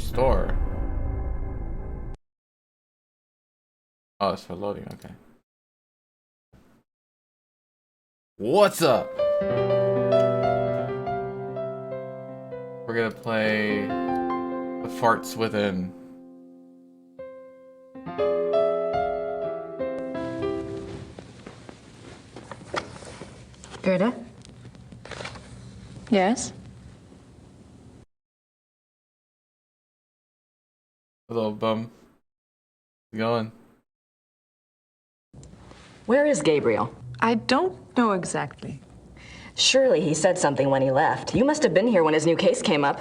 Store. Oh, it's for loading, okay. What's up? We're gonna play The Farts Within. Gerda? Yes? Hello, bum. How's it going? Where is Gabriel? I don't know exactly. Surely he said something when he left. You must have been here when his new case came up.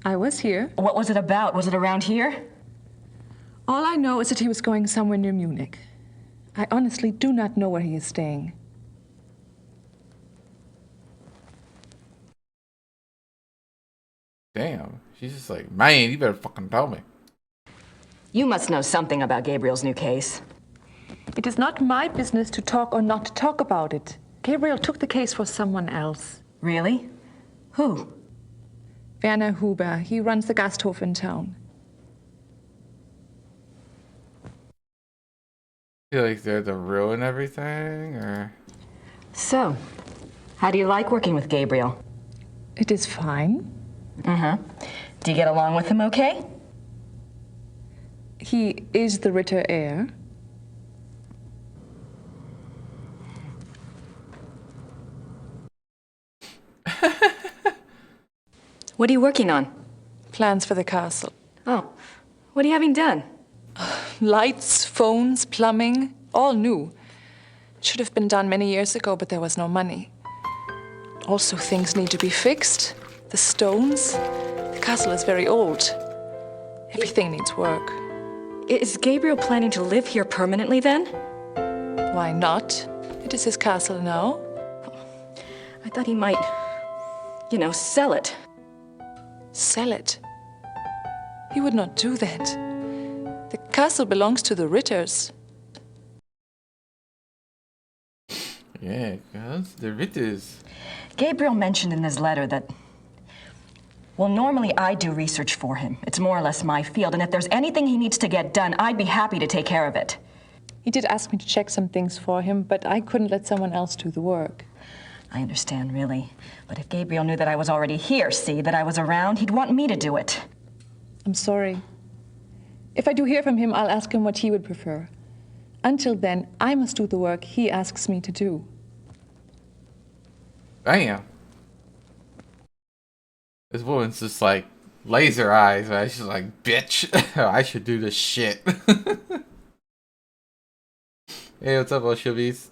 I was here. What was it about? Was it around here? All I know is that he was going somewhere near Munich. I honestly do not know where he is staying. Damn. She's just like, man, you better fucking tell me. You must know something about Gabriel's new case. It is not my business to talk or not to talk about it. Gabriel took the case for someone else. Really? Who? Werner Huber. He runs the Gasthof in town. Feel like they're to ruin everything, or? So, how do you like working with Gabriel? It is fine. Uh-huh. Do you get along with him okay? He is the Ritter heir. What are you working on? Plans for the castle. Oh, what are you having done? Lights, phones, plumbing, all new. It should have been done many years ago, but there was no money. Also, things need to be fixed. The stones. The castle is very old. Everything needs work. Is Gabriel planning to live here permanently then? Why not? It is his castle now. I thought he might, sell it. Sell it. He would not do that. The castle belongs to the Ritters. Yeah, cuz the Ritters. Gabriel mentioned in his letter that, well, normally I do research for him. It's more or less my field, and if there's anything he needs to get done, I'd be happy to take care of it. He did ask me to check some things for him, but I couldn't let someone else do the work. I understand, really. But if Gabriel knew that I was already here, that I was around, he'd want me to do it. I'm sorry. If I do hear from him, I'll ask him what he would prefer. Until then, I must do the work he asks me to do. Damn. This woman's just like laser eyes, right? She's like, bitch, I should do this shit. Hey, what's up, Oshabies?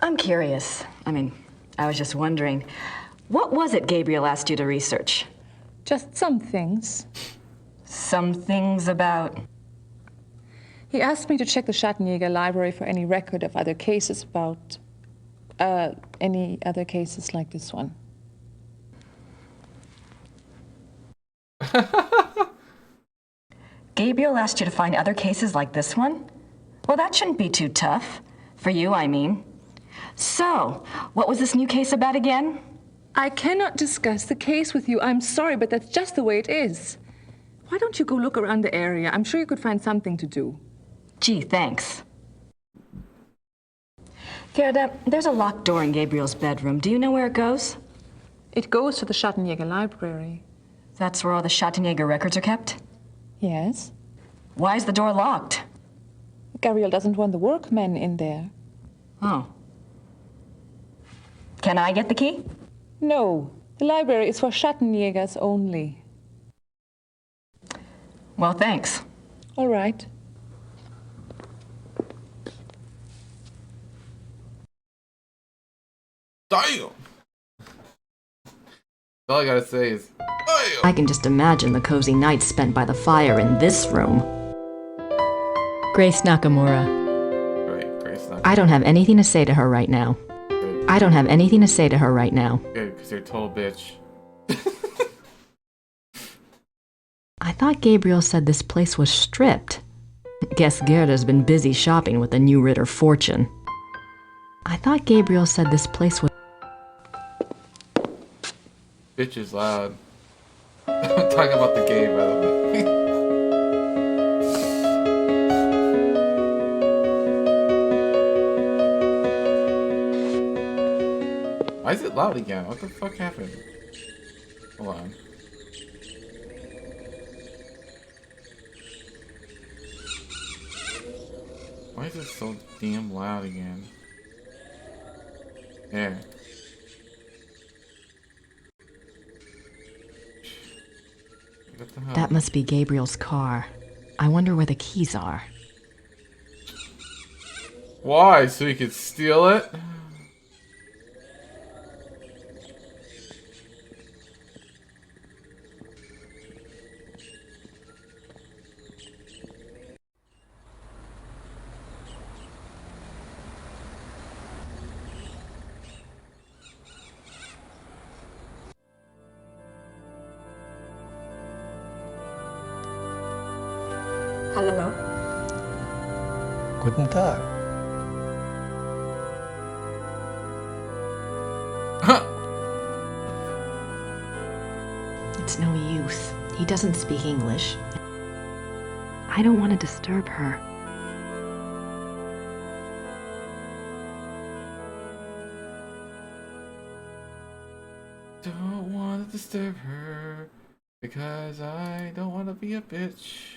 I'm curious. I was just wondering, what was it Gabriel asked you to research? Just some things. Some things about... He asked me to check the Schattenjäger library for any record of other cases about... any other cases like this one. Gabriel asked you to find other cases like this one? Well, that shouldn't be too tough. For you, I mean. So, what was this new case about again? I cannot discuss the case with you. I'm sorry, but that's just the way it is. Why don't you go look around the area? I'm sure you could find something to do. Gee, thanks. Gerda, there's a locked door in Gabriel's bedroom. Do you know where it goes? It goes to the Schattenjäger library. That's where all the Schattenjäger records are kept? Yes. Why is the door locked? Gabriel doesn't want the workmen in there. Oh. Can I get the key? No. The library is for Schattenjägers only. Well, thanks. All right. Damn! All I gotta say is, damn! I can just imagine the cozy nights spent by the fire in this room. Grace Nakamura. Great, Grace not I don't have anything to say to her right now. good. I don't have anything to say to her right now. Good, because you're a total bitch. I thought Gabriel said this place was stripped. Guess Gerda's been busy shopping with the new Ritter fortune. I thought Gabriel said this place was... Bitch is loud. I'm talking about the game, by the way. Why is it loud again? What the fuck happened? Hold on. Why is it so damn loud again? There. What the hell? That must be Gabriel's car. I wonder where the keys are. Why? So he could steal it? Hallo. Guten Tag. It's no use. He doesn't speak English. I don't want to disturb her. Don't want to disturb her because I don't want to be a bitch.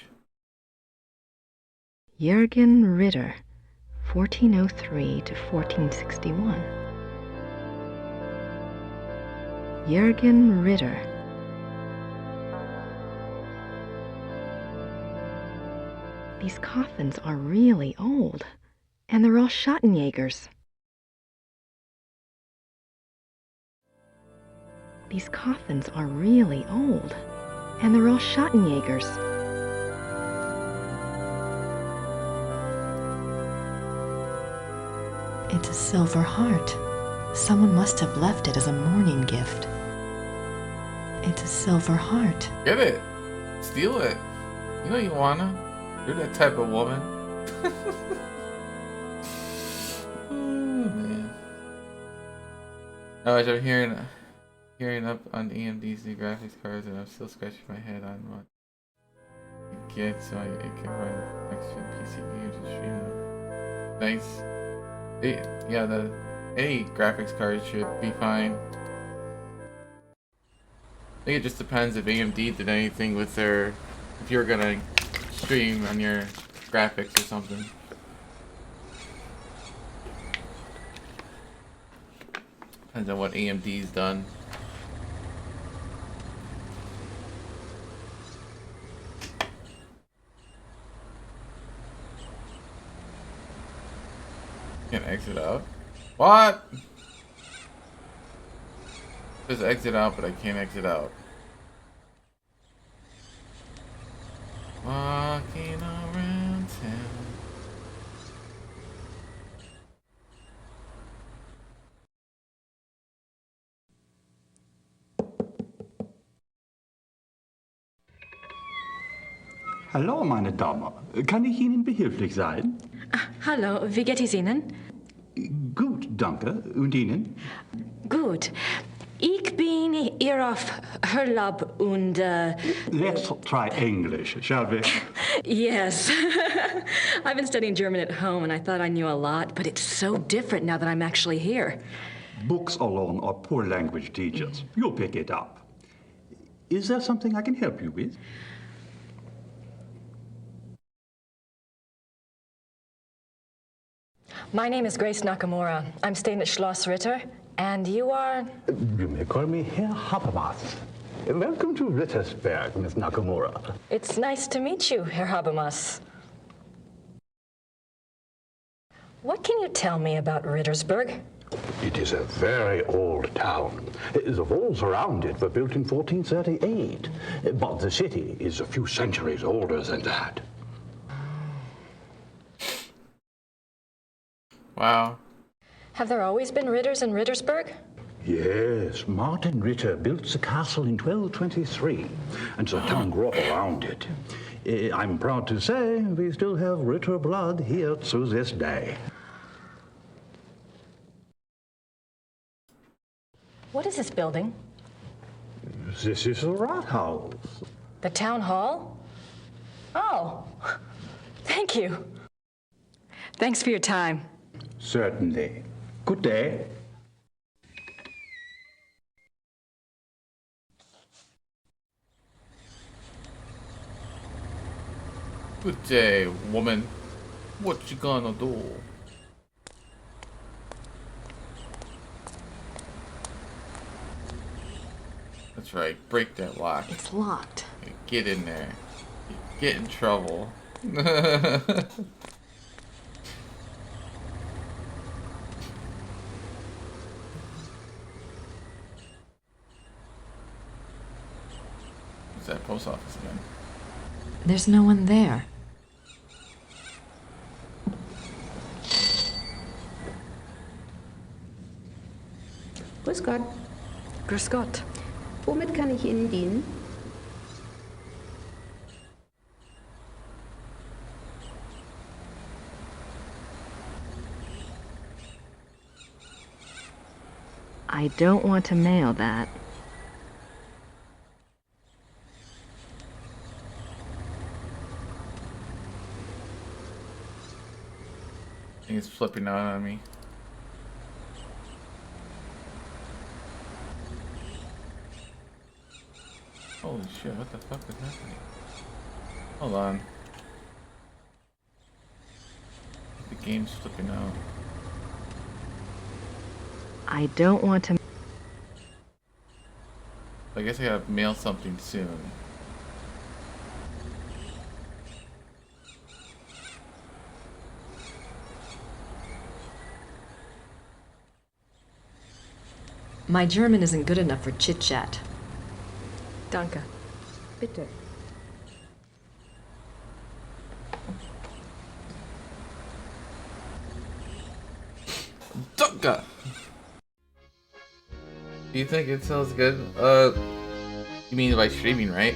Jürgen Ritter, 1403 to 1461. Jürgen Ritter. These coffins are really old, and they're all Schottenjägers. These coffins are really old, and they're all Schottenjägers. It's a silver heart. Someone must have left it as a mourning gift. It's a silver heart. Get it. Steal it. You know you wanna. You're that type of woman. Oh, man. Oh, I'm hearing up on AMD's new graphics cards, and I'm still scratching my head on what to get so it can run next-gen PC games and stream them. Nice. Yeah, any graphics card should be fine. I think it just depends if AMD did anything with their, if you're gonna stream on your graphics or something. Depends on what AMD's done. Can't exit out. What? Just exit out, but I can't exit out. Walking around town. Hallo, meine Dame. Kann ich Ihnen behilflich sein? Hallo, wie geht es Ihnen? Gut, danke. Und Ihnen? Gut. Ich bin hier auf Urlaub und... Let's try English, shall we? Yes. I've been studying German at home and I thought I knew a lot, but it's so different now that I'm actually here. Books alone are poor language teachers. You'll pick it up. Is there something I can help you with? My name is Grace Nakamura. I'm staying at Schloss Ritter, and you are... You may call me Herr Habermas. Welcome to Rittersberg, Miss Nakamura. It's nice to meet you, Herr Habermas. What can you tell me about Rittersberg? It is a very old town. The walls around it were built in 1438, but the city is a few centuries older than that. Wow. Have there always been Ritters in Rittersberg? Yes, Martin Ritter built the castle in 1223, and the town grew up around it. I'm proud to say we still have Ritter blood here to this day. What is this building? This is the Rathaus. The town hall? Oh, thank you. Thanks for your time. Certainly. Good day. Good day, woman. What you gonna do? That's right, break that lock. It's locked. Get in there. Get in trouble. It's that post office again. There's no one there. Grüß Gott. Grüß Gott. Womit kann ich Ihnen dienen? I don't want to mail that. I think it's flipping out on me. Holy shit, what the fuck is happening? Hold on. The game's flipping out. I don't want to. I guess I gotta mail something soon. My German isn't good enough for chit-chat. Danke. Bitte. Dunka! Do you think it sounds good? You mean by streaming, right?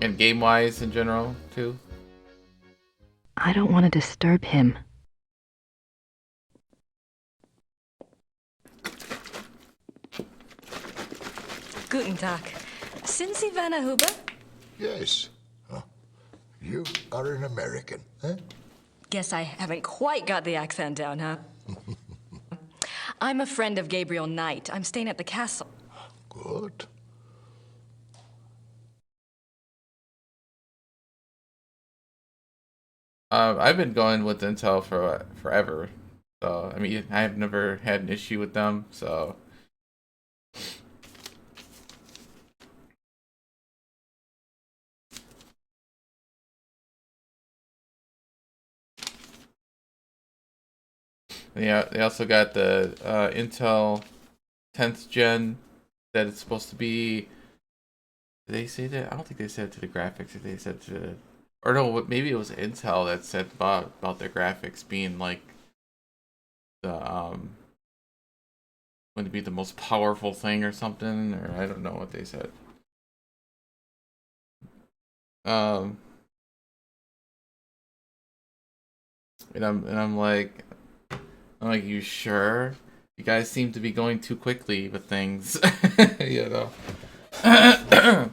And game-wise in general, too? I don't want to disturb him. Guten Tag. Sind Sie Werner Huber? Yes. Oh, you are an American, huh? Guess I haven't quite got the accent down, huh? I'm a friend of Gabriel Knight. I'm staying at the castle. Good. I've been going with Intel for forever. So, I mean, I've never had an issue with them, so... Yeah, they also got the Intel 10th gen that it's supposed to be. Did they say that? I don't think they said it to the graphics. Or they said to the, or no, maybe it was Intel that said about their graphics being like the going to be the most powerful thing or something, or I don't know what they said. And I'm like, you sure? You guys seem to be going too quickly with things. You know. I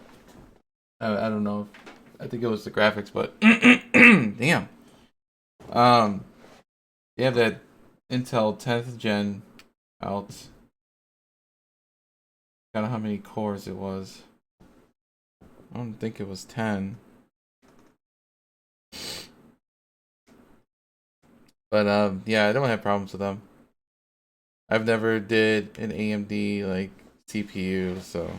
don't know. I think it was the graphics, but damn. You have that Intel 10th gen out. I don't know how many cores it was. I don't think it was 10. But yeah, I don't have problems with them. I've never did an AMD like CPU, so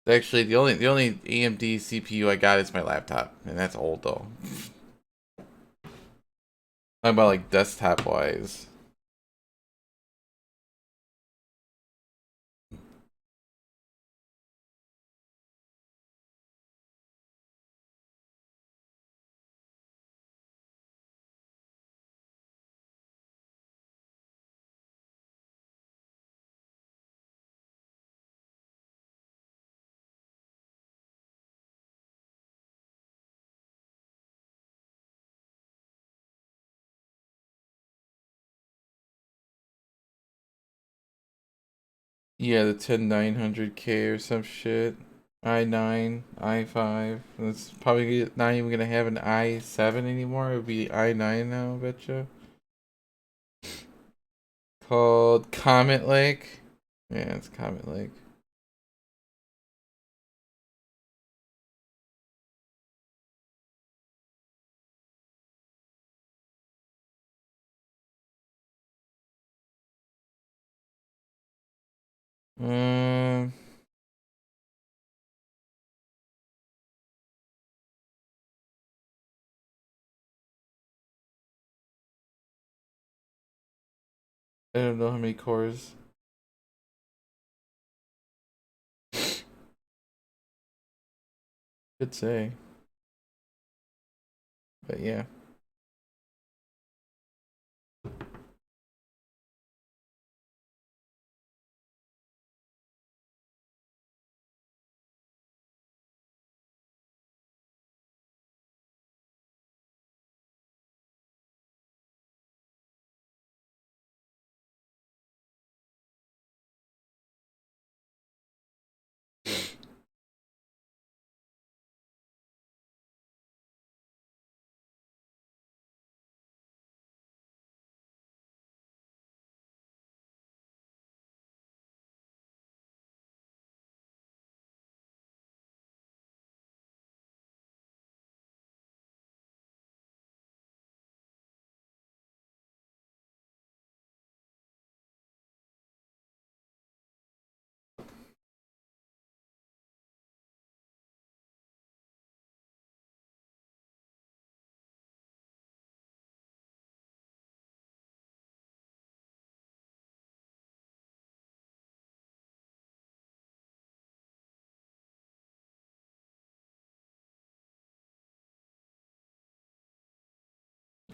actually the only AMD CPU I got is my laptop, and that's old though. Talking about like desktop wise. Yeah, the 10900K or some shit. i9, i5. It's probably not even gonna have an i7 anymore. It'll be i9 now, I betcha. Called Comet Lake. Yeah, it's Comet Lake. Um, I don't know how many cores. Could say. But yeah.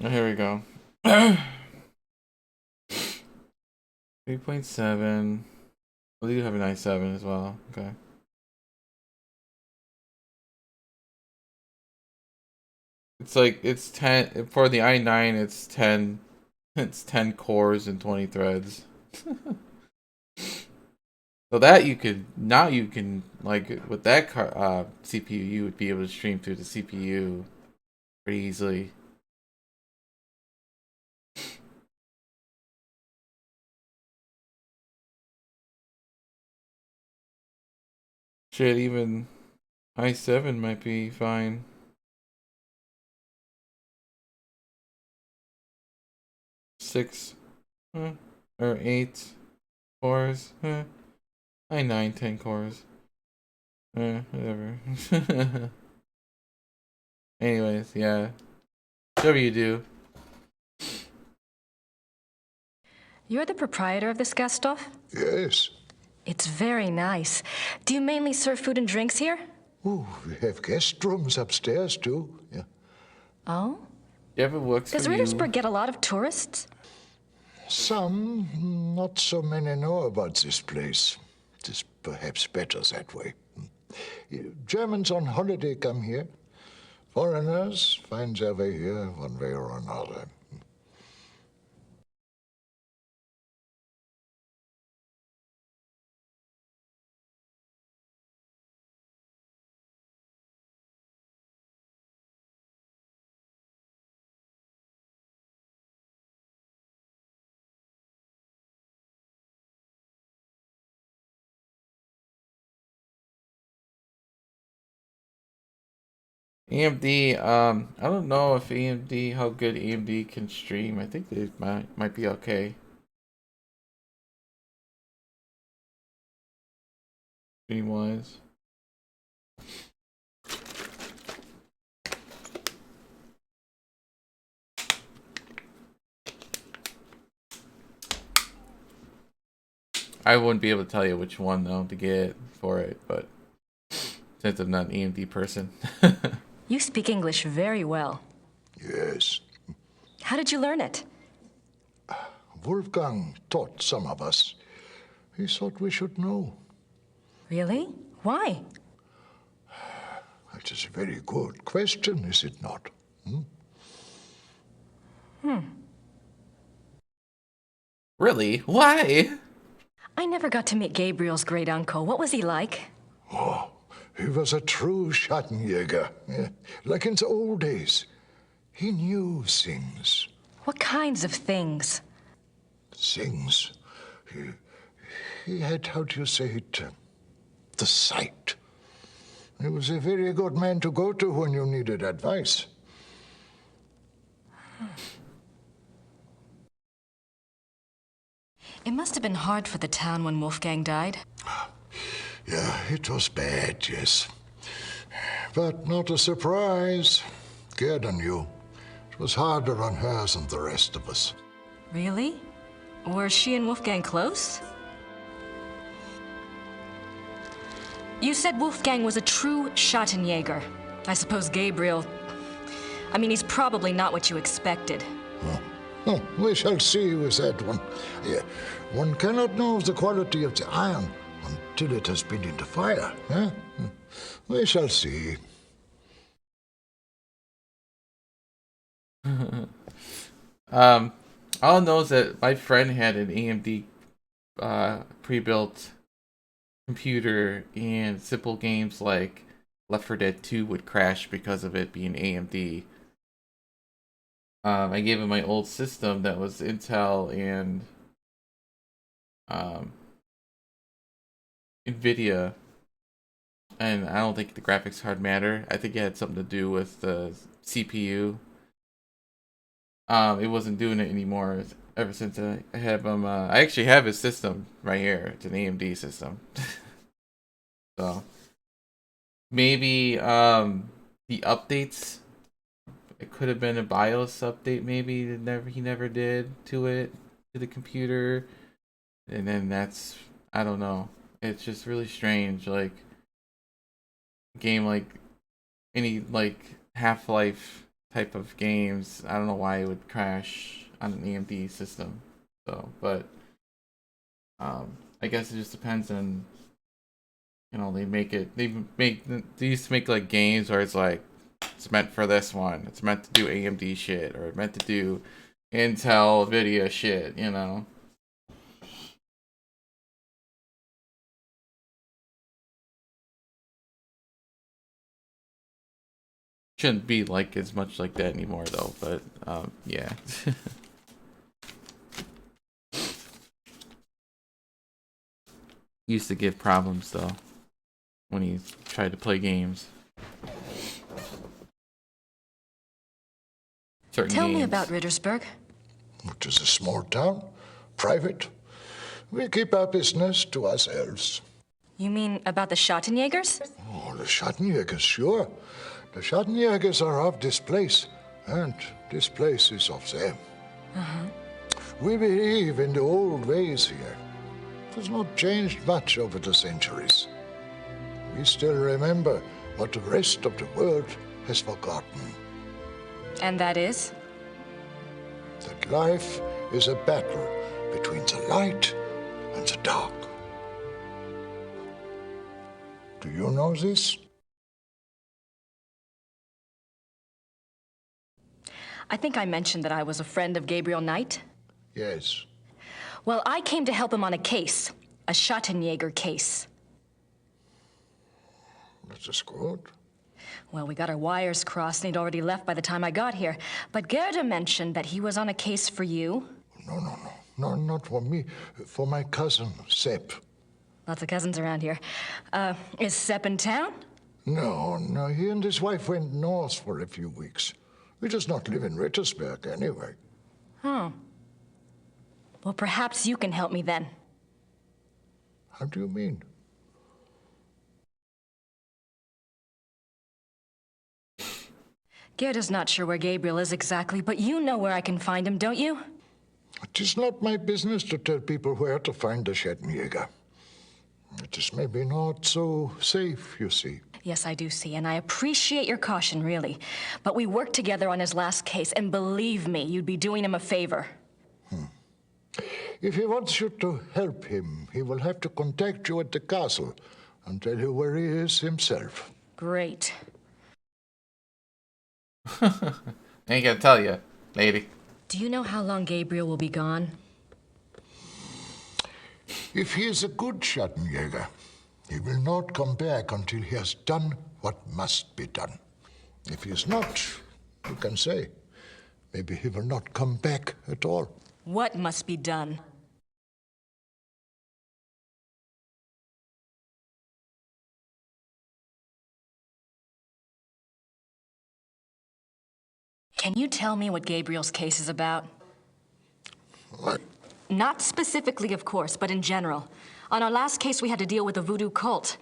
Oh, here we go. 3.7. Well, you have an i7 as well. Okay. It's like it's 10 for the i9. It's 10. It's 10 cores and 20 threads. So that you could now you can like with that CPU you would be able to stream through the CPU pretty easily. Shit, even i7 might be fine. 6 or 8 cores. i9 10 cores. Whatever. Anyways, yeah. Whatever you do. You're the proprietor of this Gasthof? Yes. It's very nice. Do you mainly serve food and drinks here? Oh, we have guest rooms upstairs, too. Yeah. Oh? If it works Does for you. Rittersburg get a lot of tourists? Some, not so many know about this place. It is perhaps better that way. Germans on holiday come here. Foreigners find their way here one way or another. AMD, I don't know if AMD, how good AMD can stream. I think they might be okay. Stream wise. I wouldn't be able to tell you which one though to get for it, but since I'm not an AMD person. You speak English very well. Yes. How did you learn it? Wolfgang taught some of us. He thought we should know. Really? Why? It is a very good question, is it not? Really? Why? I never got to meet Gabriel's great uncle. What was he like? Oh, he was a true Schattenjäger, yeah, like in the old days. He knew things. What kinds of things? Things. He had, how do you say it, the sight. He was a very good man to go to when you needed advice. It must have been hard for the town when Wolfgang died. Yeah, it was bad, yes. But not a surprise. Gerda knew. It was harder on her than the rest of us. Really? Were she and Wolfgang close? You said Wolfgang was a true Schattenjäger. I suppose Gabriel... I mean, he's probably not what you expected. Oh, we shall see with that one. Yeah, one cannot know the quality of the iron until it has been in the fire. Eh? We shall see. All I know is that my friend had an AMD pre-built computer, and simple games like Left 4 Dead 2 would crash because of it being AMD. I gave him my old system that was Intel and NVIDIA, and I don't think the graphics card mattered. I think it had something to do with the CPU. It wasn't doing it anymore ever since I have him. I actually have his system right here. It's an AMD system. So maybe the updates. It could have been a BIOS update. Maybe he never did to the computer, and then that's, I don't know. It's just really strange. Like game like any like Half-Life type of games, I don't know why it would crash on an AMD system. So, but I guess it just depends on, you know, they used to make like games where it's like it's meant for this one, it's meant to do AMD shit, or meant to do Intel NVIDIA shit, you know. Shouldn't be like as much like that anymore though, but yeah. Used to give problems though when he tried to play games. Tell me about Rittersburg. It is a small town, private. We keep our business to ourselves. You mean about the Schattenjägers? Oh, the Schattenjägers, sure. The Schattenjägers are of this place, and this place is of them. We believe in the old ways here. It has not changed much over the centuries. We still remember what the rest of the world has forgotten. And that is? That life is a battle between the light and the dark. Do you know this? I think I mentioned that I was a friend of Gabriel Knight. Yes. Well, I came to help him on a case, a Schattenjäger case. That is good. Well, we got our wires crossed, and he'd already left by the time I got here. But Gerda mentioned that he was on a case for you. No, not for me. For my cousin, Sepp. Lots of cousins around here. Is Sepp in town? No, he and his wife went north for a few weeks. He does not live in Rittersberg anyway. Oh. Well, perhaps you can help me then. How do you mean? Gerda's not sure where Gabriel is exactly, but you know where I can find him, don't you? It is not my business to tell people where to find the Schattenjäger. It is maybe not so safe, you see. Yes, I do see, and I appreciate your caution, really. But we worked together on his last case, and believe me, you'd be doing him a favor. If he wants you to help him, he will have to contact you at the castle and tell you where he is himself. Great. Ain't gonna tell you, lady. Do you know how long Gabriel will be gone? If he is a good Schattenjäger, he will not come back until he has done what must be done. If he is not, who can say? Maybe he will not come back at all. What must be done? Can you tell me what Gabriel's case is about? What? Not specifically, of course, but in general. On our last case, we had to deal with a voodoo cult.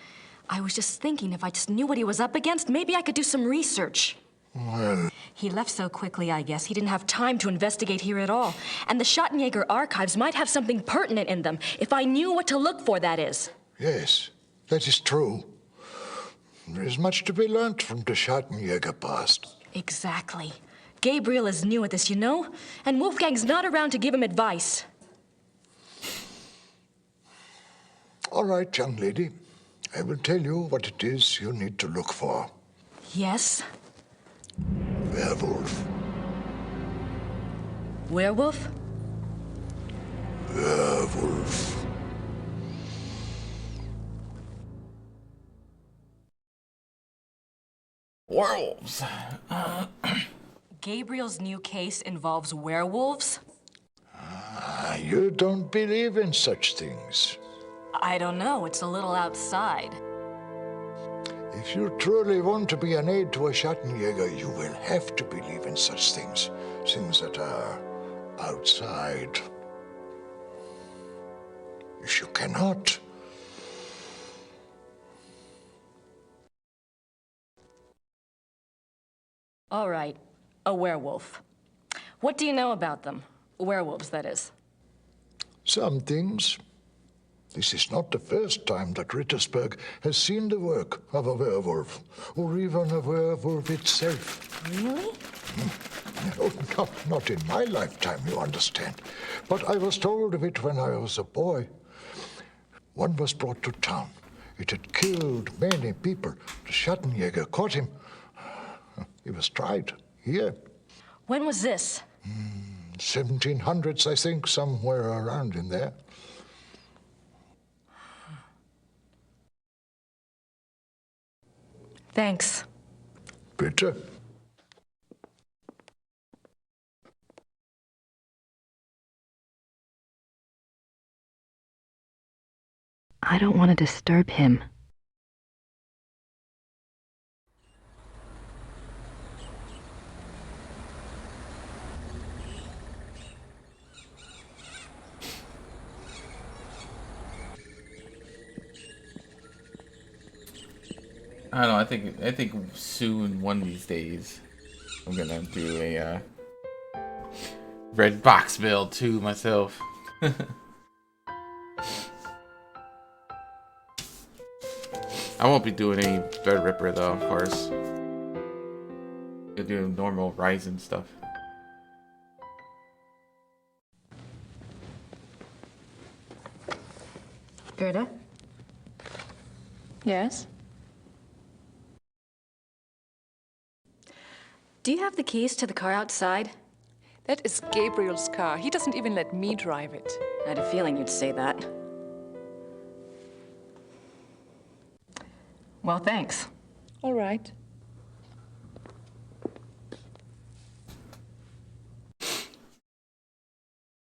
I was just thinking if I just knew what he was up against, maybe I could do some research. Well, He left so quickly, I guess. He didn't have time to investigate here at all. And the Schattenjäger archives might have something pertinent in them, if I knew what to look for, that is. yes, that is true. There is much to be learnt from the Schattenjäger past. Exactly. Gabriel is new at this, you know? And Wolfgang's not around to give him advice. All right, young lady. I will tell you what it is you need to look for. Yes? Werewolf. Werewolf? Werewolf. Werewolves. Gabriel's new case involves werewolves? You don't believe in such things. I don't know. It's a little outside. If you truly want to be an aid to a Schattenjäger, you will have to believe in such things. Things that are outside. If you cannot, All right, a werewolf. What do you know about them? Werewolves, that is. some things. This is not the first time that Rittersberg has seen the work of a werewolf, or even a werewolf itself. Really? Oh, no, not in my lifetime, you understand. But I was told of it when I was a boy. One was brought to town. It had killed many people. The Schattenjäger caught him. He was tried here. When was this? 1700s, I think, somewhere around in there. Thanks. Bitte. I don't want to disturb him. I don't know. I think soon, one of these days, I'm gonna do a red box build too myself. I won't be doing any Threadripper though, of course. I'll do normal Ryzen stuff. Gerda? Yes? Do you have the keys to the car outside? That is Gabriel's car. He doesn't even let me drive it. I had a feeling you'd say that. Well, thanks. All right.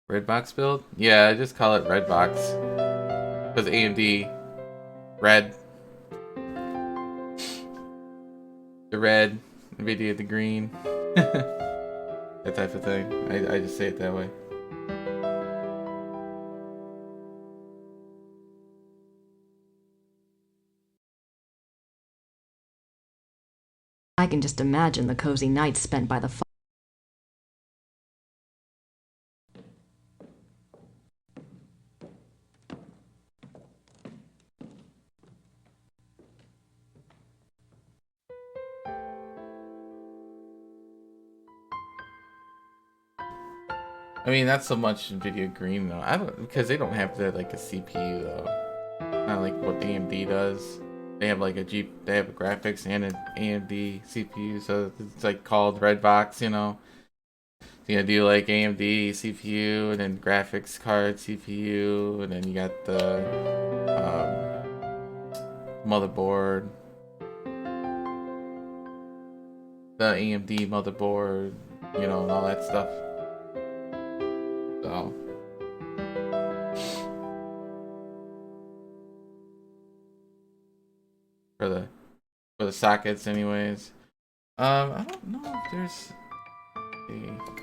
Red box build? Yeah, I just call it red box. Because AMD, red. The red, NVIDIA the green. That type of thing. I just say it that way. I can just imagine the cozy nights spent by the fire. I mean, not so much NVIDIA green though. I don't, because they don't have the like a CPU though. Not like what AMD does. They have like they have a graphics and an AMD CPU, so it's like called red box, you know. You do like AMD CPU and then graphics card CPU, and then you got the motherboard, the AMD motherboard, you know, and all that stuff. So for the sockets, anyways. I don't know if there's AMD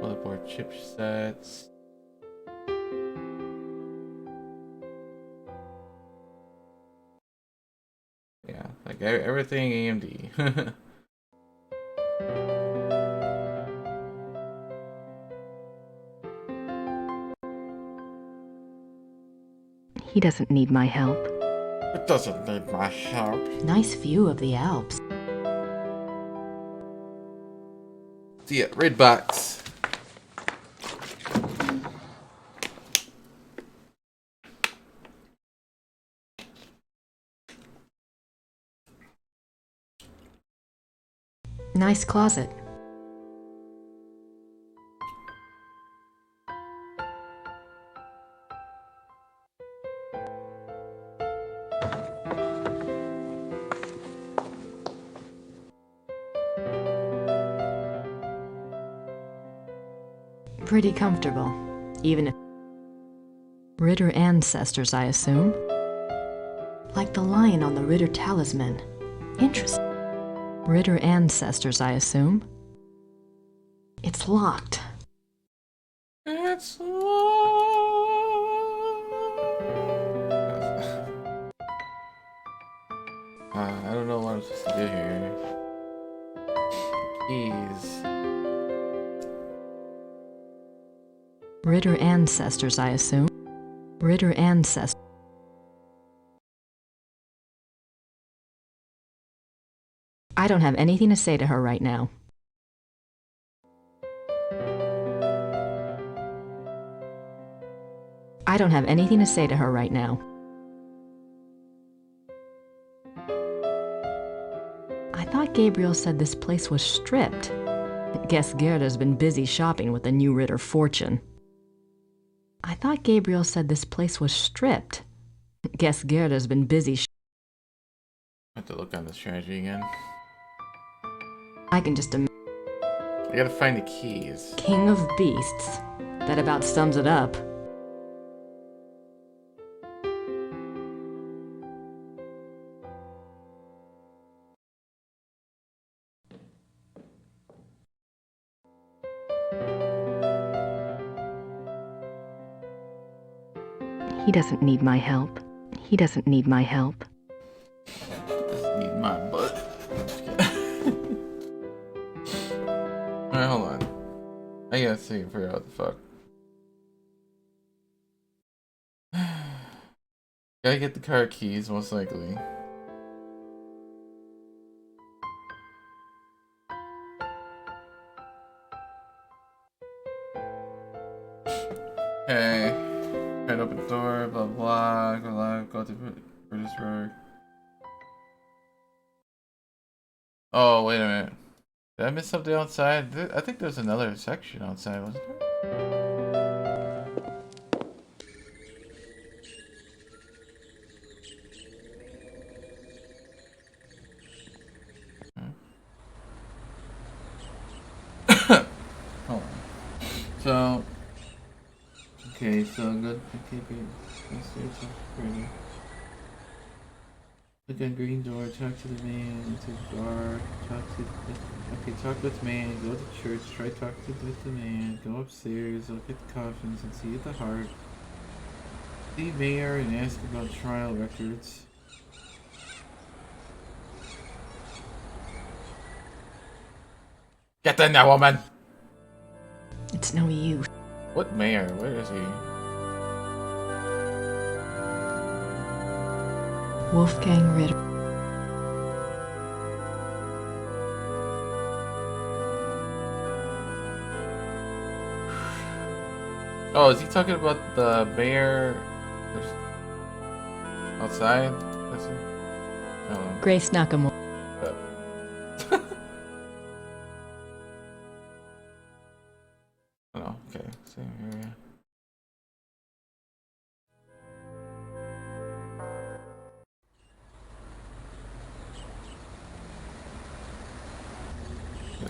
motherboard chipsets. Yeah, like everything AMD. He doesn't need my help. It doesn't need my help. Nice view of the Alps. See ya, red box. Nice closet. Pretty comfortable, even if... Ritter ancestors, I assume. Like the lion on the Ritter talisman. Interesting. Ritter ancestors, I assume. It's locked. It's I don't know what I'm supposed to do here. Keys. Ritter ancestors, I assume. Ritter ancestors. I don't have anything to say to her right now. I don't have anything to say to her right now. I thought Gabriel said this place was stripped. Guess Gerda's been busy shopping with the new Ritter fortune. I thought Gabriel said this place was stripped. Guess Gerda's been busy. I have to look on the strategy again. I can just imagine. I gotta find the keys. King of Beasts. That about sums it up. He doesn't need my help. He doesn't need my help. Just need my butt. Alright, hold on. I gotta see and figure out what the fuck. Gotta get the car keys, most likely. Okay. Try to open the door, blah blah, go live, go to Bridgesburg. Oh, wait a minute. Did I miss something outside? I think there's another section outside, wasn't there? Hold on. So, okay, so good. Okay, great. Pretty. Look on green door, talk to the man, into the bar, talk with man, go to church, try talk with the man, go upstairs, look at the coffins and see at the heart. See mayor and ask about trial records. Get in there, woman! It's no use. What mayor? Where is he? Wolfgang Ritter. Oh, is he talking about the mayor outside? Oh. Grace Nakamura.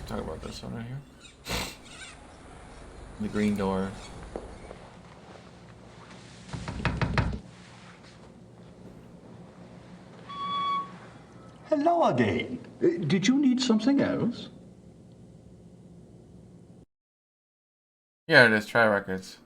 talk about this one right here. The green door. Hello again. Did you need something else? Yeah, it is. Try records.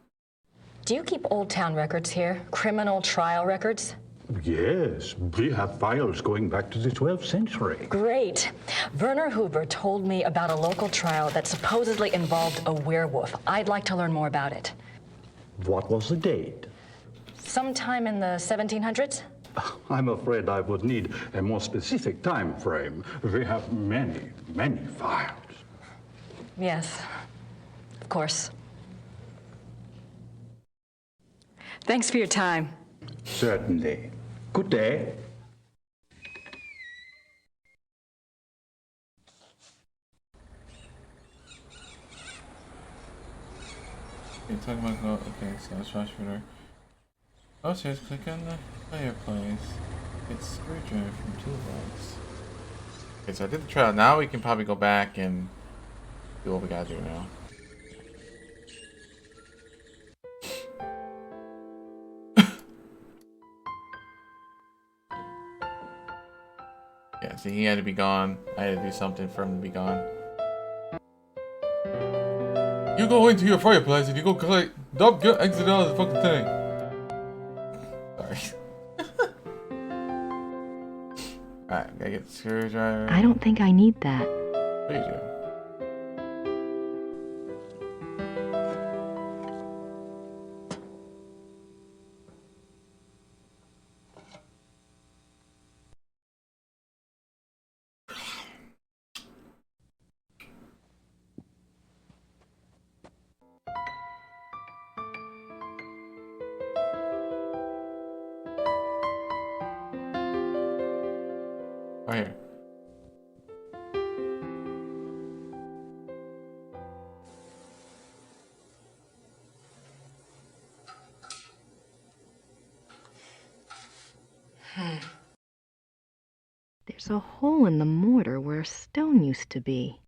Do you keep Old Town records here? Criminal trial records? Yes, we have files going back to the 12th century. Great. Werner Huber told me about a local trial that supposedly involved a werewolf. I'd like to learn more about it. What was the date? Sometime in the 1700s? I'm afraid I would need a more specific time frame. We have many, many files. Yes, of course. Thanks for your time. Certainly. Good day. Okay, talking about okay, so let's watch for oh, so just click on the fireplace. It's screwdriver from toolbox. Okay, so I did the trial. Now we can probably go back and do what we gotta do now. Yeah, see, he had to be gone. I had to do something for him to be gone. You go into your fireplace and you go click. Don't get exit out of the fucking thing. Sorry. Alright, gotta get the screwdriver. I don't think I need that. What do you do? Right here. There's a hole in the mortar where stone used to be.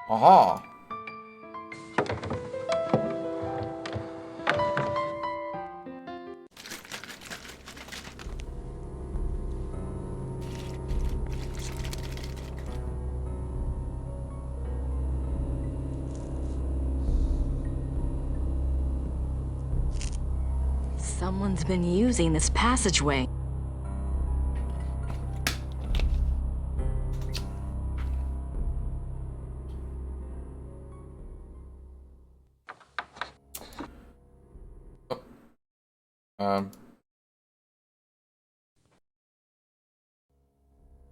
Aha! Someone's been using this passageway.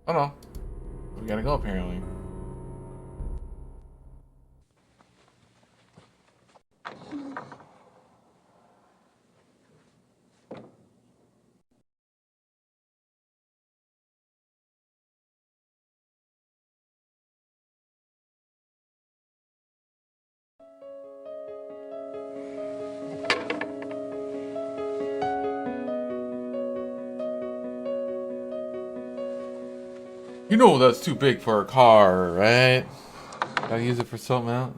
Oh no. We gotta go apparently. You know that's too big for a car, right? Gotta use it for something else.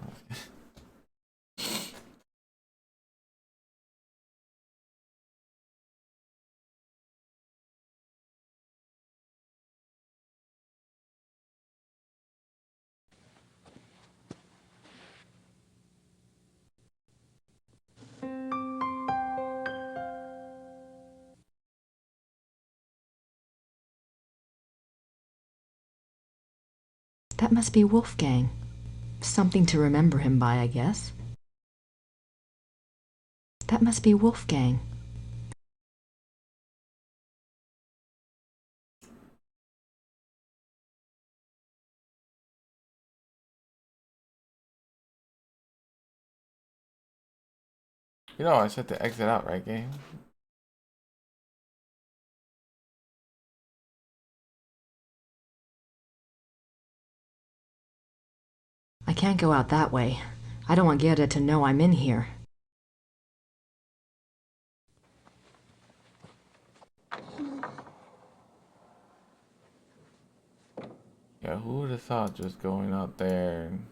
That must be Wolfgang. Something to remember him by, I guess. That must be Wolfgang. You know, I said to exit out, right, game? I can't go out that way. I don't want Gerda to know I'm in here. Yeah, who would have thought just going out there and...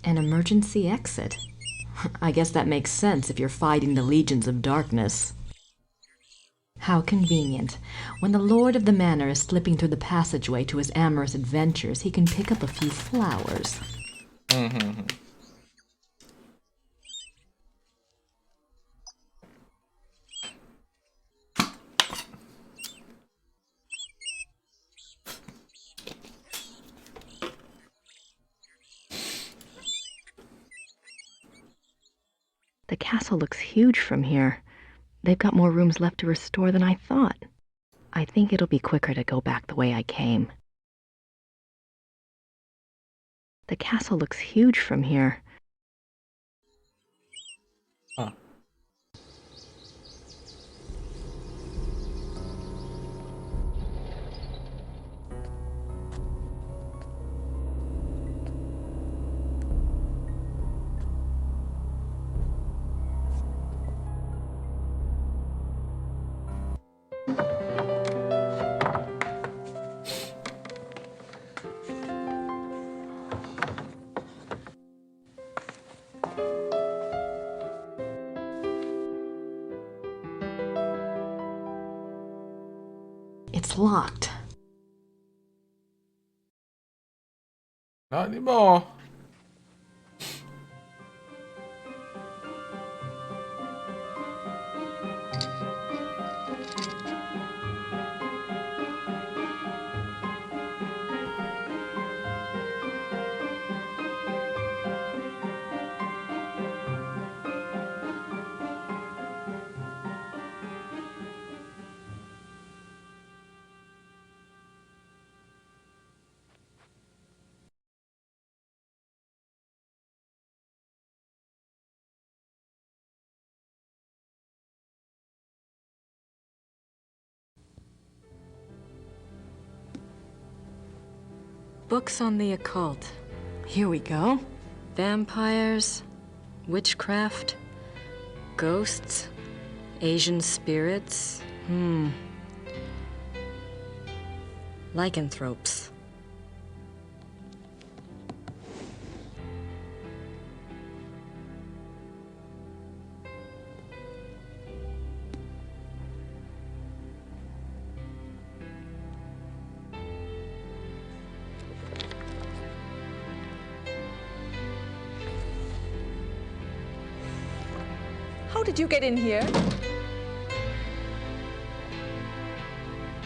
An emergency exit? I guess that makes sense if you're fighting the legions of darkness. How convenient. When the lord of the manor is slipping through the passageway to his amorous adventures, he can pick up a few flowers. The castle looks huge from here. They've got more rooms left to restore than I thought. I think it'll be quicker to go back the way I came. The castle looks huge from here. Huh. It's locked. Not anymore. Books on the occult. Here we go. Vampires, witchcraft, ghosts, Asian spirits. Lycanthropes. How did you get in here?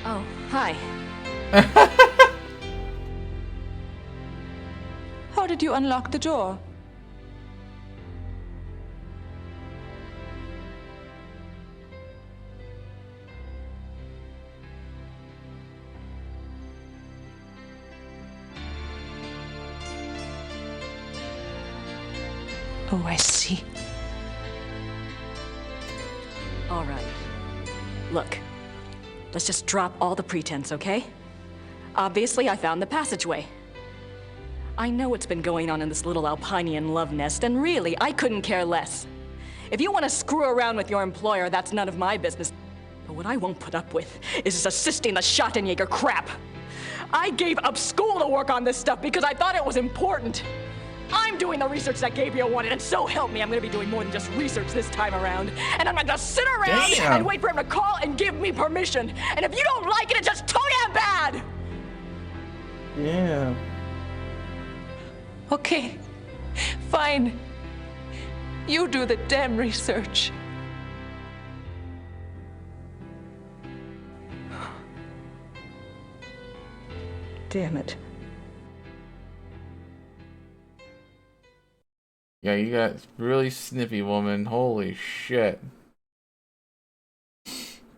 Oh, hi. How did you unlock the door? Oh, I see. All right. Look, let's just drop all the pretense, okay? Obviously, I found the passageway. I know what's been going on in this little Alpinian love nest, and really, I couldn't care less. If you want to screw around with your employer, that's none of my business. But what I won't put up with is this assisting the Schottenjäger crap. I gave up school to work on this stuff because I thought it was important. I'm doing the research that Gabriel wanted, and so help me, I'm gonna be doing more than just research this time around. And I'm not gonna sit around and wait for him to call and give me permission. And if you don't like it, it's just too damn bad! Yeah. Okay, fine. You do the damn research. Damn it. Yeah, you got really snippy, woman. Holy shit.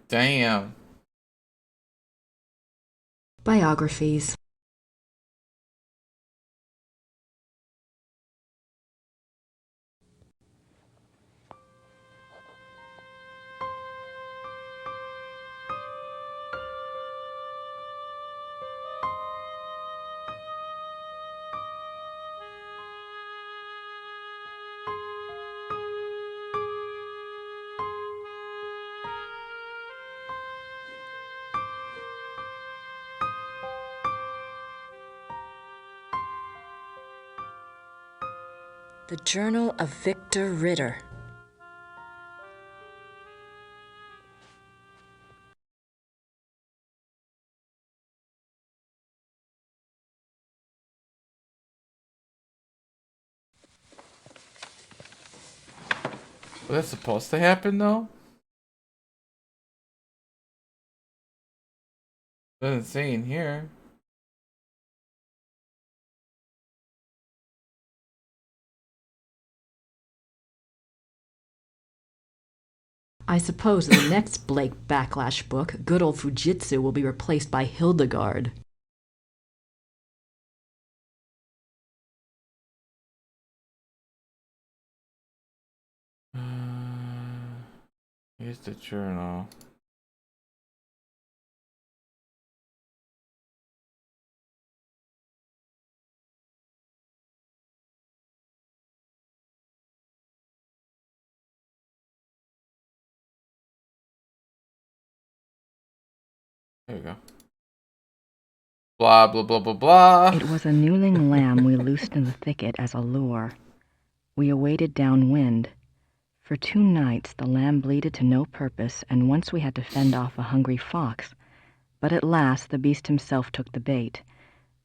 Damn. Biographies. The Journal of Victor Ritter. Was that supposed to happen though? Doesn't say in here. I suppose in the next Blake Backlash book, good old Fujitsu will be replaced by Hildegard. Here's the journal. There we go. Blah, blah, blah, blah, blah. It was a newling lamb we loosed in the thicket as a lure. We awaited downwind. For 2 nights the lamb bleated to no purpose, and once we had to fend off a hungry fox. But at last the beast himself took the bait.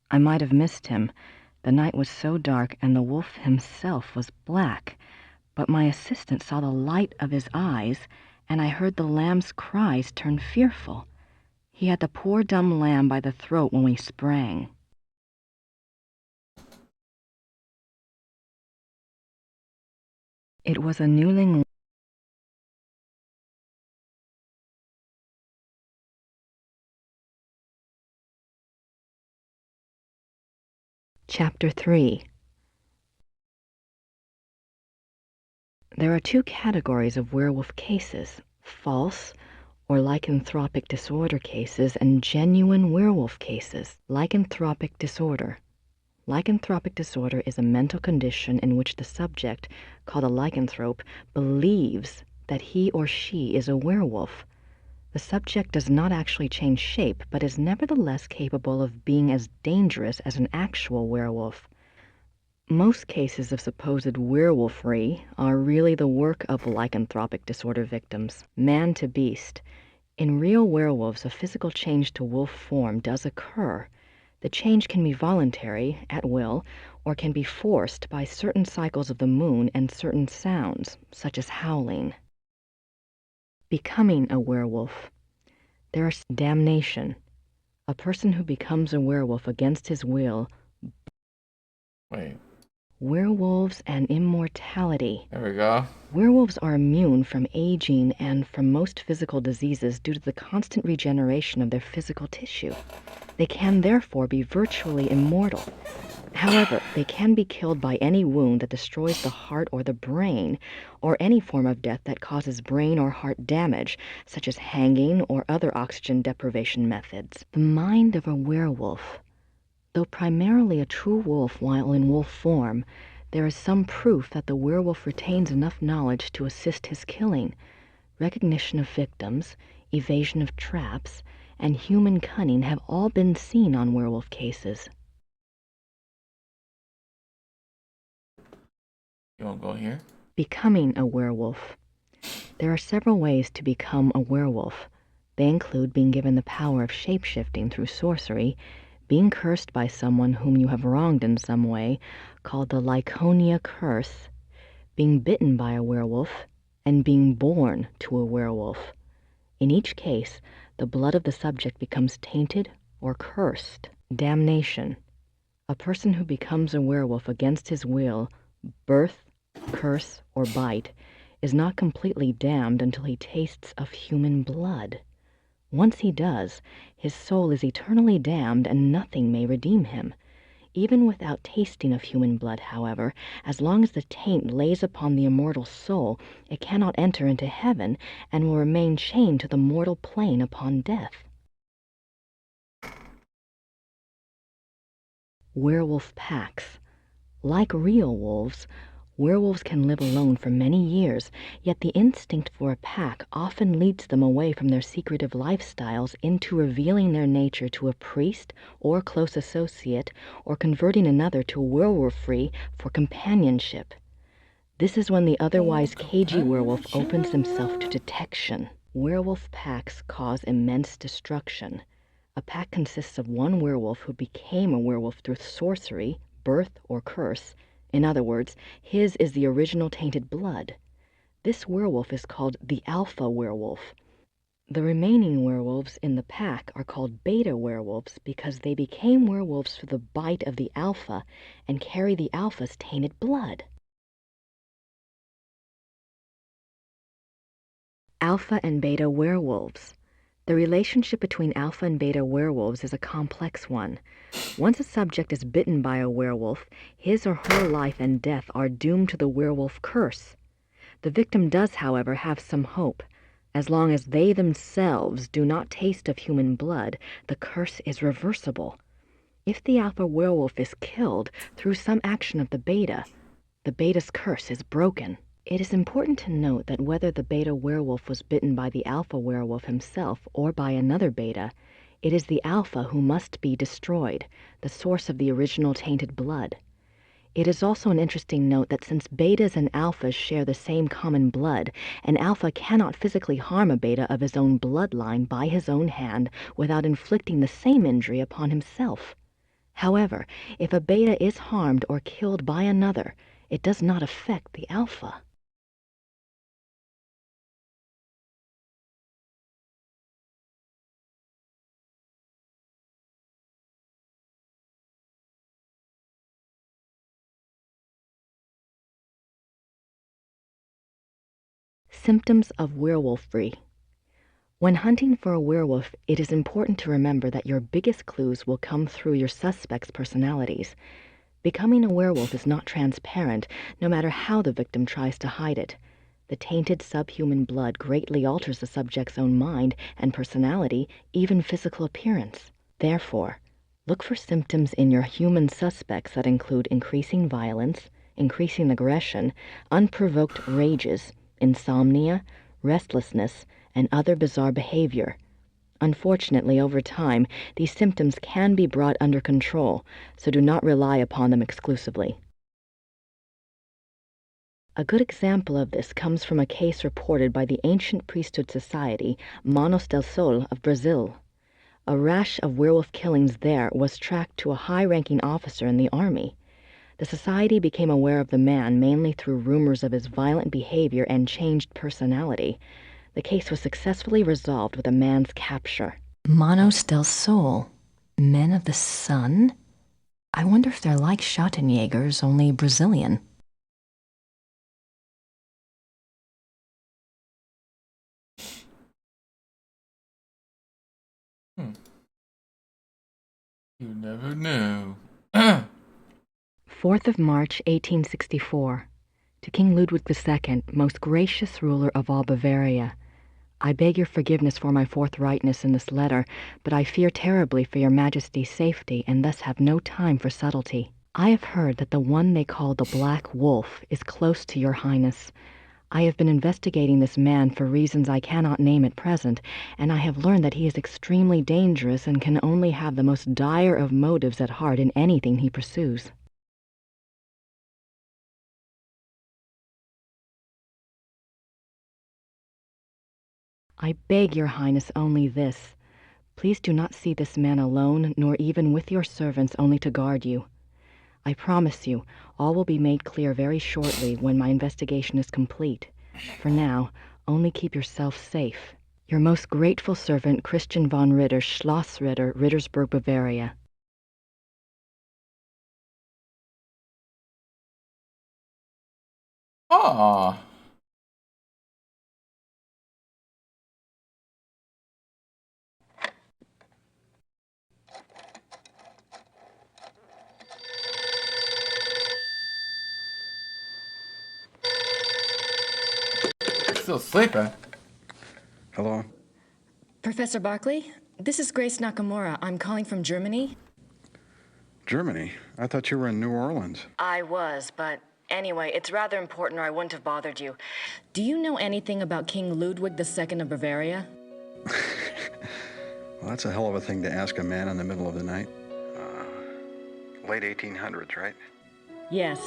I might have missed him. The night was so dark, and the wolf himself was black. But my assistant saw the light of his eyes, and I heard the lamb's cries turn fearful. He had the poor dumb lamb by the throat when we sprang. It was a newling. Chapter 3. There are 2 categories of werewolf cases: false or lycanthropic disorder cases and genuine werewolf cases. Lycanthropic disorder. Lycanthropic disorder is a mental condition in which the subject, called a lycanthrope, believes that he or she is a werewolf. The subject does not actually change shape, but is nevertheless capable of being as dangerous as an actual werewolf. Most cases of supposed werewolfery are really the work of lycanthropic disorder victims, man to beast. In real werewolves, a physical change to wolf form does occur. The change can be voluntary, at will, or can be forced by certain cycles of the moon and certain sounds, such as howling. Becoming a werewolf. There is damnation. A person who becomes a werewolf against his will. Wait. Werewolves and immortality. There we go. Werewolves are immune from aging and from most physical diseases due to the constant regeneration of their physical tissue. They can therefore be virtually immortal. However, they can be killed by any wound that destroys the heart or the brain, or any form of death that causes brain or heart damage, such as hanging or other oxygen deprivation methods. The mind of a werewolf. Though primarily a true wolf while in wolf form, there is some proof that the werewolf retains enough knowledge to assist his killing. Recognition of victims, evasion of traps, and human cunning have all been seen on werewolf cases. You won't go here? Becoming a werewolf. There are several ways to become a werewolf. They include being given the power of shape-shifting through sorcery, being cursed by someone whom you have wronged in some way, called the Lyconia curse, being bitten by a werewolf, and being born to a werewolf. In each case, the blood of the subject becomes tainted or cursed. Damnation. A person who becomes a werewolf against his will, birth, curse, or bite, is not completely damned until he tastes of human blood. Once he does, his soul is eternally damned and nothing may redeem him. Even without tasting of human blood, however, as long as the taint lays upon the immortal soul, it cannot enter into heaven and will remain chained to the mortal plane upon death. Werewolf packs. Like real wolves, werewolves can live alone for many years, yet the instinct for a pack often leads them away from their secretive lifestyles into revealing their nature to a priest or close associate, or converting another to werewolfery for companionship. This is when the otherwise cagey werewolf opens himself to detection. Werewolf packs cause immense destruction. A pack consists of one werewolf who became a werewolf through sorcery, birth, or curse. In other words, his is the original tainted blood. This werewolf is called the alpha werewolf. The remaining werewolves in the pack are called beta werewolves because they became werewolves through the bite of the alpha and carry the alpha's tainted blood. Alpha and beta werewolves. The relationship between alpha and beta werewolves is a complex one. Once a subject is bitten by a werewolf, his or her life and death are doomed to the werewolf curse. The victim does, however, have some hope. As long as they themselves do not taste of human blood, the curse is reversible. If the alpha werewolf is killed through some action of the beta's curse is broken. It is important to note that whether the beta werewolf was bitten by the alpha werewolf himself or by another beta, it is the alpha who must be destroyed, the source of the original tainted blood. It is also an interesting note that since betas and alphas share the same common blood, an alpha cannot physically harm a beta of his own bloodline by his own hand without inflicting the same injury upon himself. However, if a beta is harmed or killed by another, it does not affect the alpha. Symptoms of werewolfery. When hunting for a werewolf, it is important to remember that your biggest clues will come through your suspects' personalities. Becoming a werewolf is not transparent, no matter how the victim tries to hide it. The tainted subhuman blood greatly alters the subject's own mind and personality, even physical appearance. Therefore, look for symptoms in your human suspects that include increasing violence, increasing aggression, unprovoked rages, insomnia, restlessness, and other bizarre behavior. Unfortunately, over time, these symptoms can be brought under control, so do not rely upon them exclusively. A good example of this comes from a case reported by the Ancient Priesthood Society, Manos del Sol of Brazil. A rash of werewolf killings there was tracked to a high-ranking officer in the army. The society became aware of the man mainly through rumors of his violent behavior and changed personality. The case was successfully resolved with a man's capture. Manos del Sol, men of the sun? I wonder if they're like Schottenjägers, only Brazilian. You never know. 4th of March, 1864. To King Ludwig II, most gracious ruler of all Bavaria. I beg your forgiveness for my forthrightness in this letter, but I fear terribly for your Majesty's safety, and thus have no time for subtlety. I have heard that the one they call the Black Wolf is close to your Highness. I have been investigating this man for reasons I cannot name at present, and I have learned that he is extremely dangerous and can only have the most dire of motives at heart in anything he pursues. I beg your Highness only this. Please do not see this man alone, nor even with your servants only to guard you. I promise you, all will be made clear very shortly when my investigation is complete. For now, only keep yourself safe. Your most grateful servant, Christian von Ritter, Schloss Ritter, Rittersberg, Bavaria. Aww. Still sleeping. Hello? Professor Barkley, this is Grace Nakamura. I'm calling from Germany. Germany? I thought you were in New Orleans. I was, but anyway, it's rather important or I wouldn't have bothered you. Do you know anything about King Ludwig II of Bavaria? Well, that's a hell of a thing to ask a man in the middle of the night. Late 1800s, right? Yes.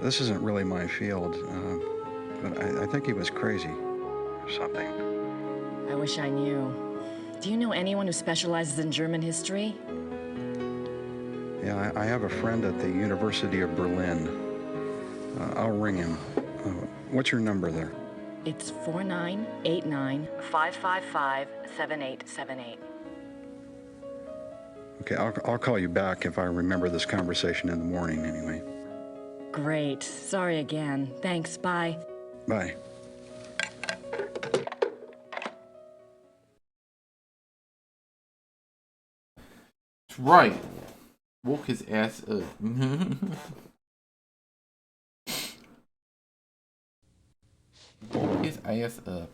This isn't really my field, but I think he was crazy or something. I wish I knew. Do you know anyone who specializes in German history? Yeah, I have a friend at the University of Berlin. I'll ring him. What's your number there? It's 4989-555-7878. Okay, I'll call you back if I remember this conversation in the morning anyway. Great. Sorry again. Thanks. Bye. Bye. That's right. Woke his ass up. Woke his ass up.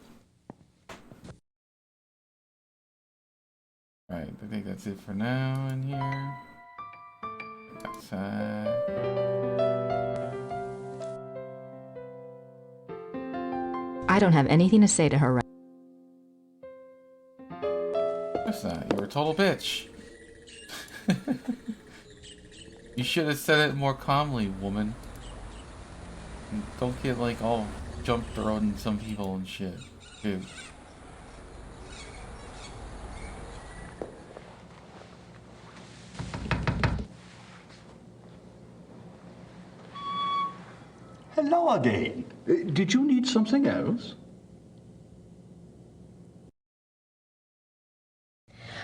Right, I think that's it for now in here. Outside. I don't have anything to say to her right. What's that? You're a total bitch. You should have said it more calmly, woman. And don't get like all jump thrown some people and shit, dude. Hello again. Did you need something else?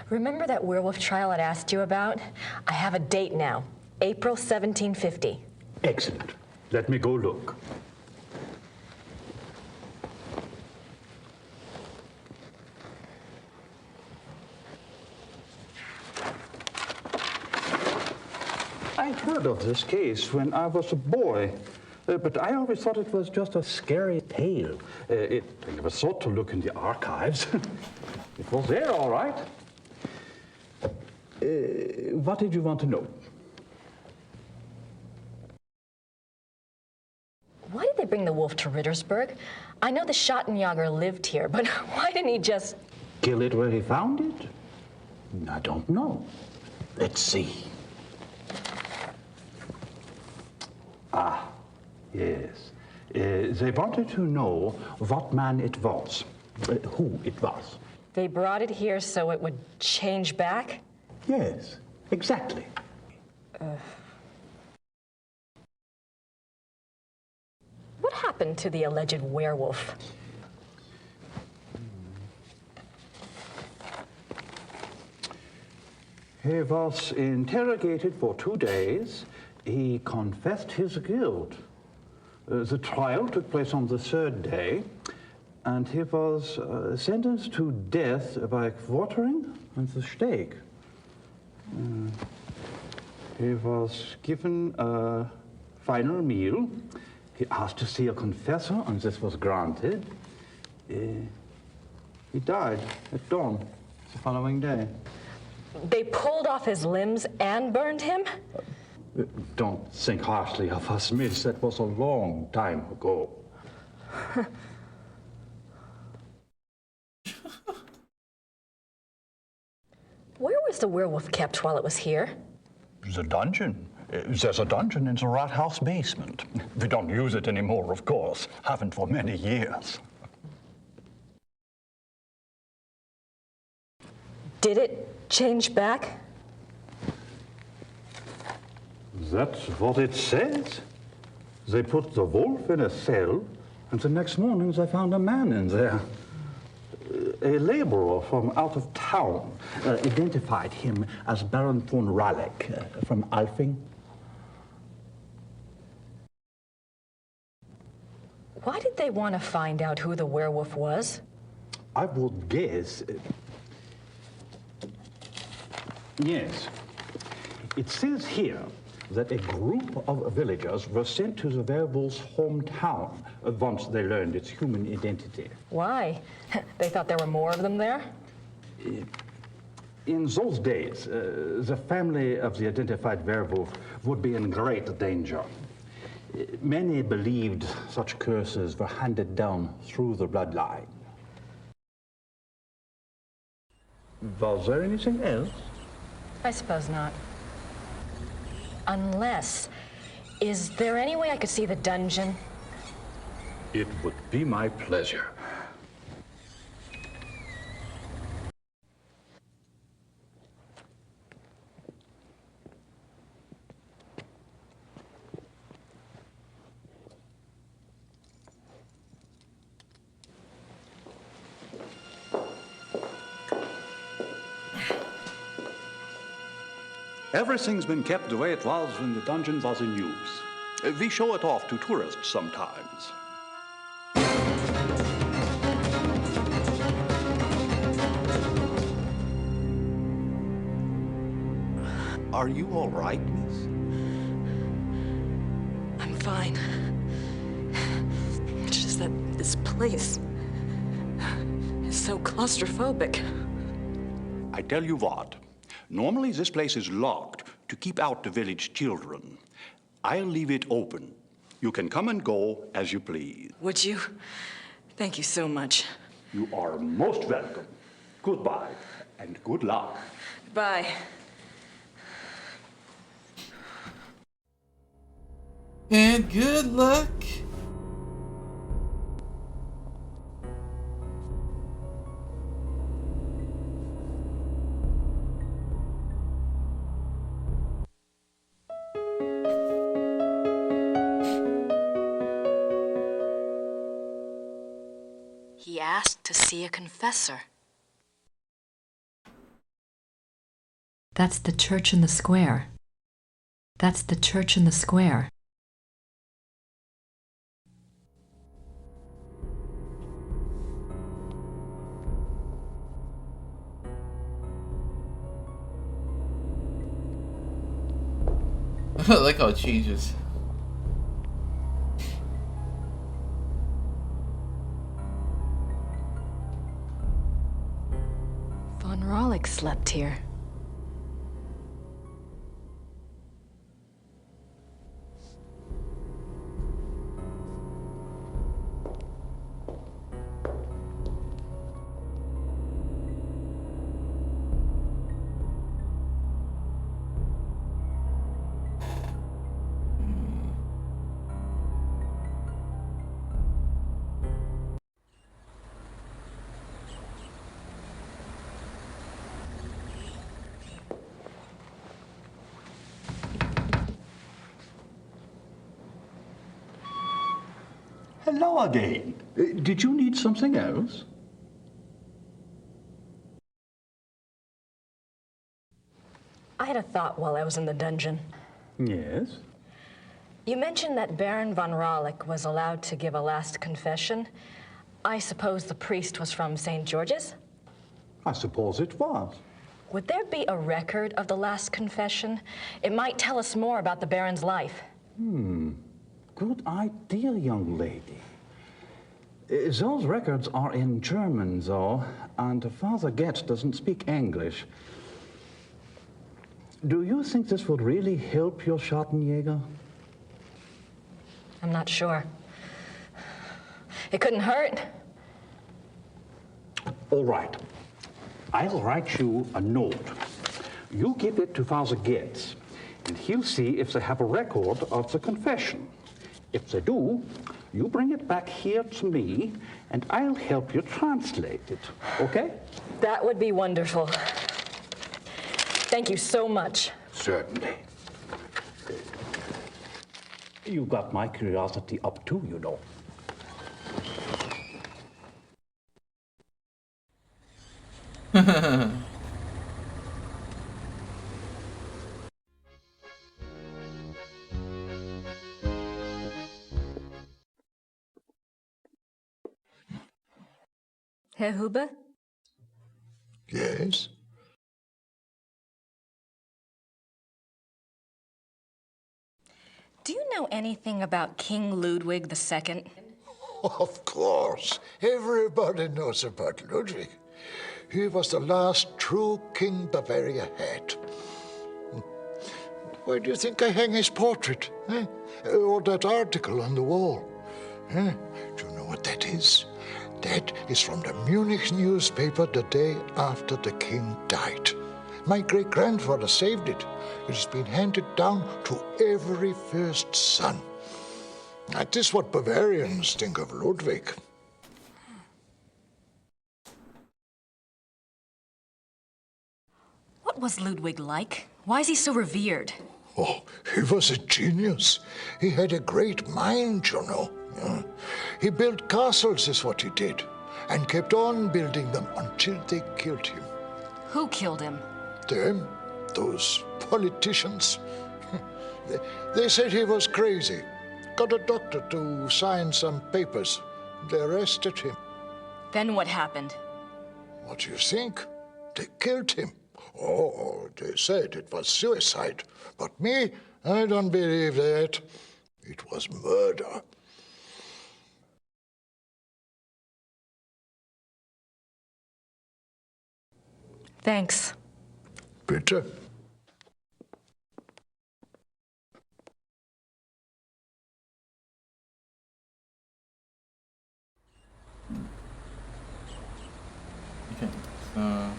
Remember that werewolf trial I'd asked you about? I have a date now. April 1750. Excellent. Let me go look. I heard of this case when I was a boy, but I always thought it was just a scary tale. I never thought to look in the archives. It was there, all right. What did you want to know? Why did they bring the wolf to Rittersberg? I know the Schottenjäger lived here, but why didn't he just... Kill it where he found it? I don't know. Let's see. Ah, yes. They wanted to know what man it was, who it was. They brought it here so it would change back? Yes, exactly. What happened to the alleged werewolf? He was interrogated for 2 days. He confessed his guilt. The trial took place on the 3rd day, and he was sentenced to death by quartering and the stake. He was given a final meal. He asked to see a confessor, and this was granted. He died at dawn the following day. They pulled off his limbs and burned him? Don't think harshly of us, miss. That was a long time ago. Where was the werewolf kept while it was here? The dungeon. There's a dungeon in the rat house basement. We don't use it anymore, of course. Haven't for many years. Did it change back? That's what it says. They put the wolf in a cell, and the next morning they found a man in there. A laborer from out of town identified him as Baron von Raleigh from Alfing. Why did they want to find out who the werewolf was? I would guess. Yes. It says here that a group of villagers were sent to the werewolf's hometown once they learned its human identity. Why? They thought there were more of them there? In those days, the family of the identified werewolf would be in great danger. Many believed such curses were handed down through the bloodline. Was there anything else? I suppose not. Unless, is there any way I could see the dungeon? It would be my pleasure. Everything's been kept the way it was when the dungeon was in use. We show it off to tourists sometimes. Are you all right, miss? I'm fine. It's just that this place is so claustrophobic. I tell you what, normally this place is locked to keep out the village children. I'll leave it open. You can come and go as you please. Would you? Thank you so much. You are most welcome. Goodbye and good luck. Bye. And good luck. He asked to see a confessor. That's the church in the square. That's the church in the square. I like how it changes. Von Raleigh slept here. Hello again. Did you need something else? I had a thought while I was in the dungeon. Yes? You mentioned that Baron von Raleigh was allowed to give a last confession. I suppose the priest was from St. George's? I suppose it was. Would there be a record of the last confession? It might tell us more about the Baron's life. Good idea, young lady. Those records are in German, though, and Father Getz doesn't speak English. Do you think this would really help your Schattenjäger? I'm not sure. It couldn't hurt. All right. I'll write you a note. You give it to Father Getz, and he'll see if they have a record of the confession. If they do, you bring it back here to me, and I'll help you translate it, okay? That would be wonderful. Thank you so much. Certainly. You got my curiosity up too, you know. Herr Huber? Yes? Do you know anything about King Ludwig II? Of course. Everybody knows about Ludwig. He was the last true king Bavaria had. Why do you think I hang his portrait? Eh? Or that article on the wall? Eh? Do you know what that is? That is from the Munich newspaper the day after the king died. My great-grandfather saved it. It has been handed down to every first son. That is what Bavarians think of Ludwig. What was Ludwig like? Why is he so revered? Oh, he was a genius. He had a great mind, you know. Yeah. He built castles, is what he did, and kept on building them until they killed him. Who killed him? Them, those politicians. They said he was crazy. Got a doctor to sign some papers. They arrested him. Then what happened? What do you think? They killed him. Oh, they said it was suicide. But me, I don't believe that. It was murder. Thanks. Bitte. Okay, so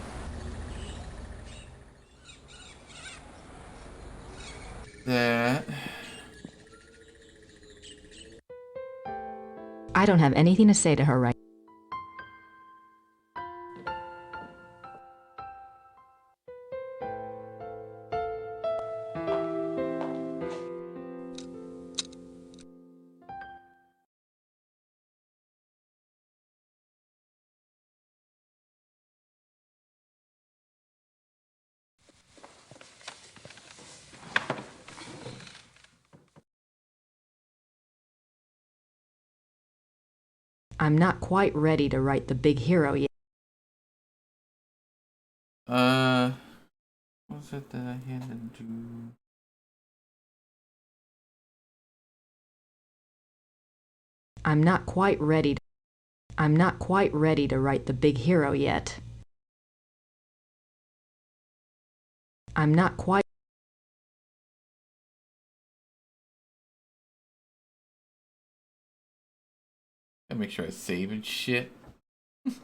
that. I don't have anything to say to her right. I'm not quite ready to write the big hero yet. What was it that I handed to? I'm not quite ready to write the big hero yet. I'm not quite. I make sure I save and shit. What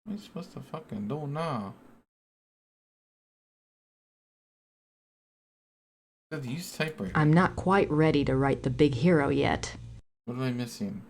am I supposed to fucking do now? Use typewriter. I'm not quite ready to write the big hero yet. What am I missing?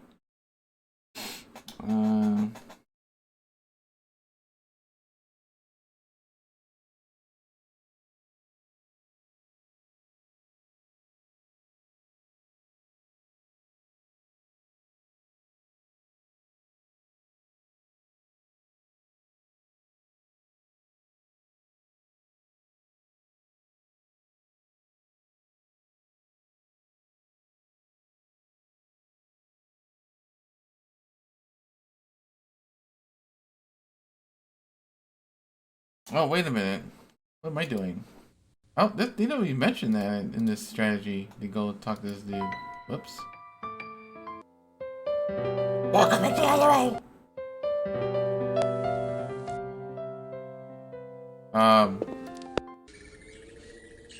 Oh, wait a minute. What am I doing? Oh, they don't even mention that in this strategy. They go talk to this dude. Whoops. Welcome to the other way.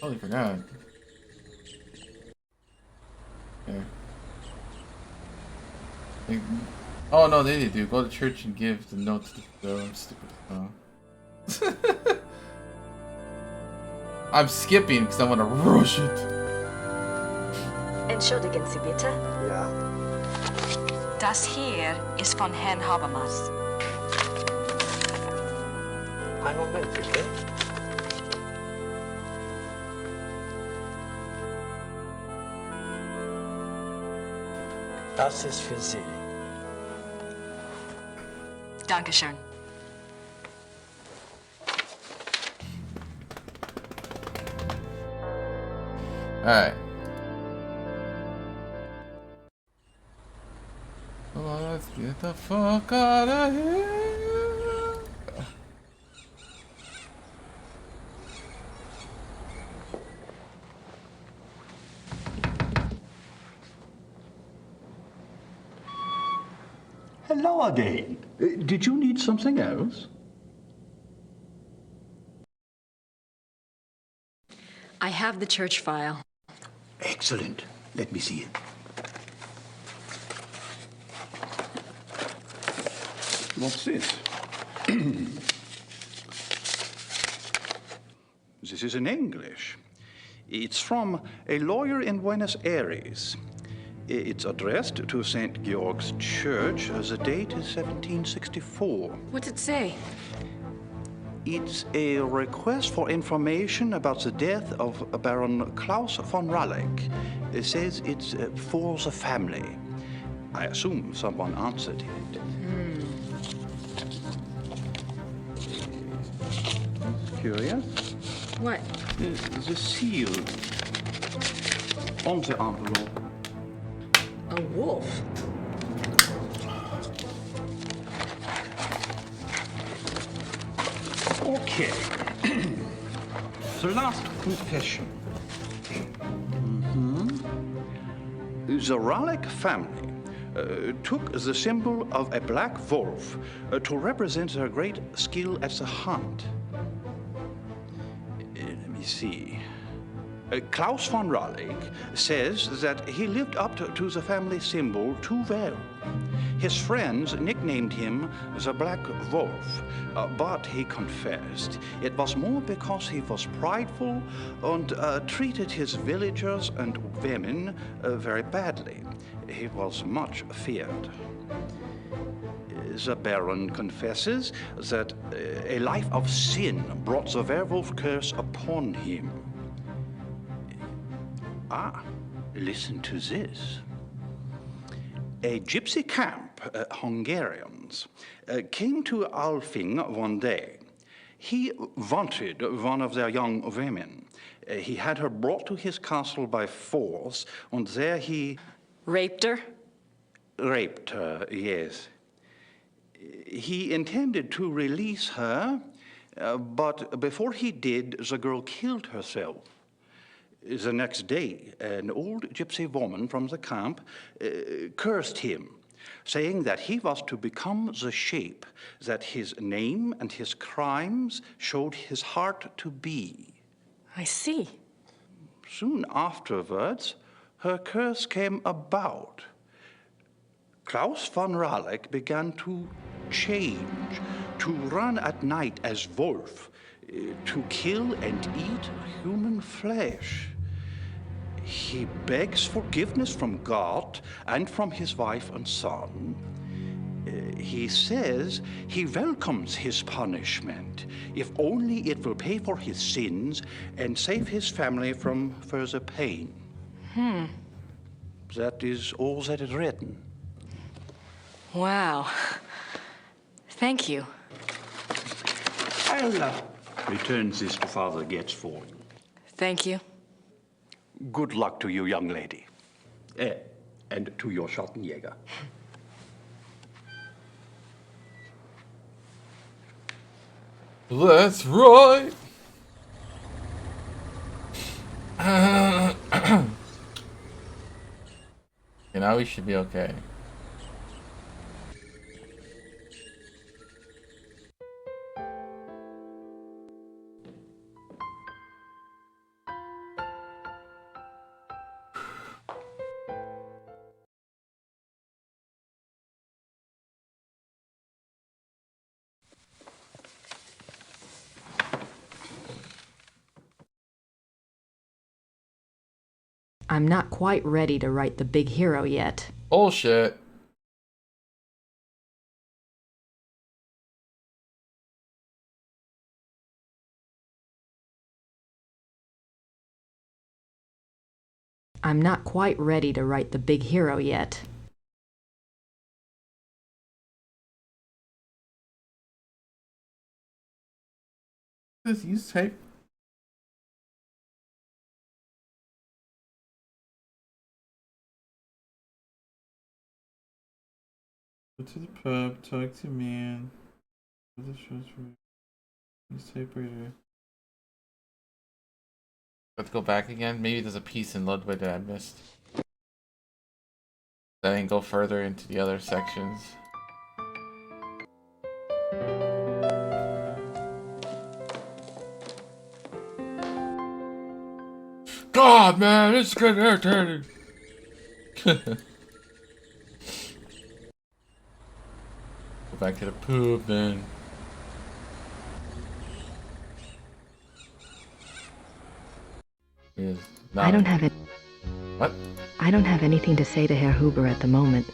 Totally forgot. Okay. Oh no, they do. Go to church and give the note to the girl. I'm stupid. Oh. I'm skipping because I want to rush it. Entschuldigen Sie bitte. Ja. Das hier ist von Herrn Habermas. Einen Moment, bitte. Das ist für Sie. Dankeschön. Alright. Well, let's get the fuck out of here. Hello again. Did you need something else? I have the church file. Excellent. Let me see it. What's this? This is in English. It's from a lawyer in Buenos Aires. It's addressed to St. Georg's Church. The date is 1764. What's it say? It's a request for information about the death of Baron Klaus von Raleigh. It says it's for the family. I assume someone answered it. Curious? What? The seal on the envelope. A wolf? Okay. The last confession. The Raleigh family took the symbol of a black wolf to represent their great skill at the hunt. Let me see. Klaus von Raleigh says that he lived up to the family symbol too well. His friends nicknamed him the Black Wolf, but he confessed it was more because he was prideful and treated his villagers and women very badly. He was much feared. The Baron confesses that a life of sin brought the werewolf curse upon him. Listen to this. A gypsy camp, Hungarians, came to Alfing one day. He wanted one of their young women. He had her brought to his castle by force, and there he... Raped her? Raped her, yes. He intended to release her, but before he did, the girl killed herself. The next day, an old gypsy woman from the camp cursed him, saying that he was to become the shape that his name and his crimes showed his heart to be. I see. Soon afterwards, her curse came about. Klaus von Raleigh began to change, to run at night as wolf, to kill and eat human flesh. He begs forgiveness from God and from his wife and son. He says he welcomes his punishment, if only it will pay for his sins and save his family from further pain. That is all that is written. Wow. Thank you. I'll return this to Father Gatsford. Thank you. Good luck to you, young lady. And to your Schottenjäger. That's right. Okay, now we should be okay. I'm not quite ready to write the big hero yet. Bullshit. I'm not quite ready to write the big hero yet. Just use tape. Go to the pub, talk to man. Go to the shows for use tape reader. Let's go back again. Maybe there's a piece in Ludwig that I missed. Then go further into the other sections. God, man, it's getting irritating. Go back to the poop, then. I don't have it. What? I don't have anything to say to Herr Huber at the moment.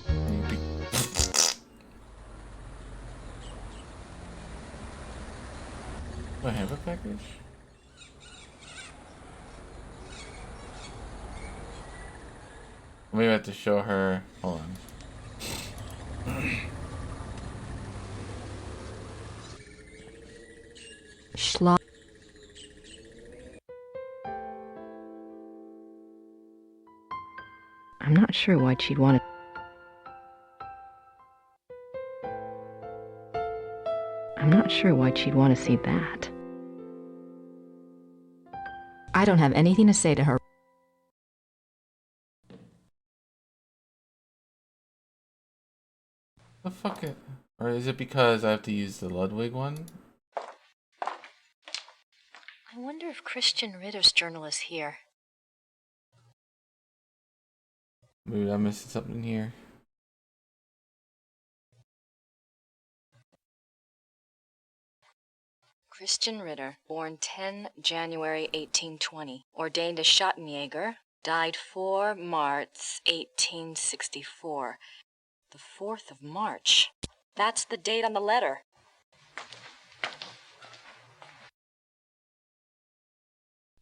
Do I have a package? Maybe I have to show her. Hold on. Schloss. I'm not sure why she'd want to. I'm not sure why she'd want to see that. I don't have anything to say to her. The fuck it? Or is it because I have to use the Ludwig one? I wonder if Christian Ritter's journal is here. Maybe I'm missing something here. Christian Ritter, born 10 January 1820, ordained a Schottenjäger, died 4 March 1864. The 4th of March. That's the date on the letter.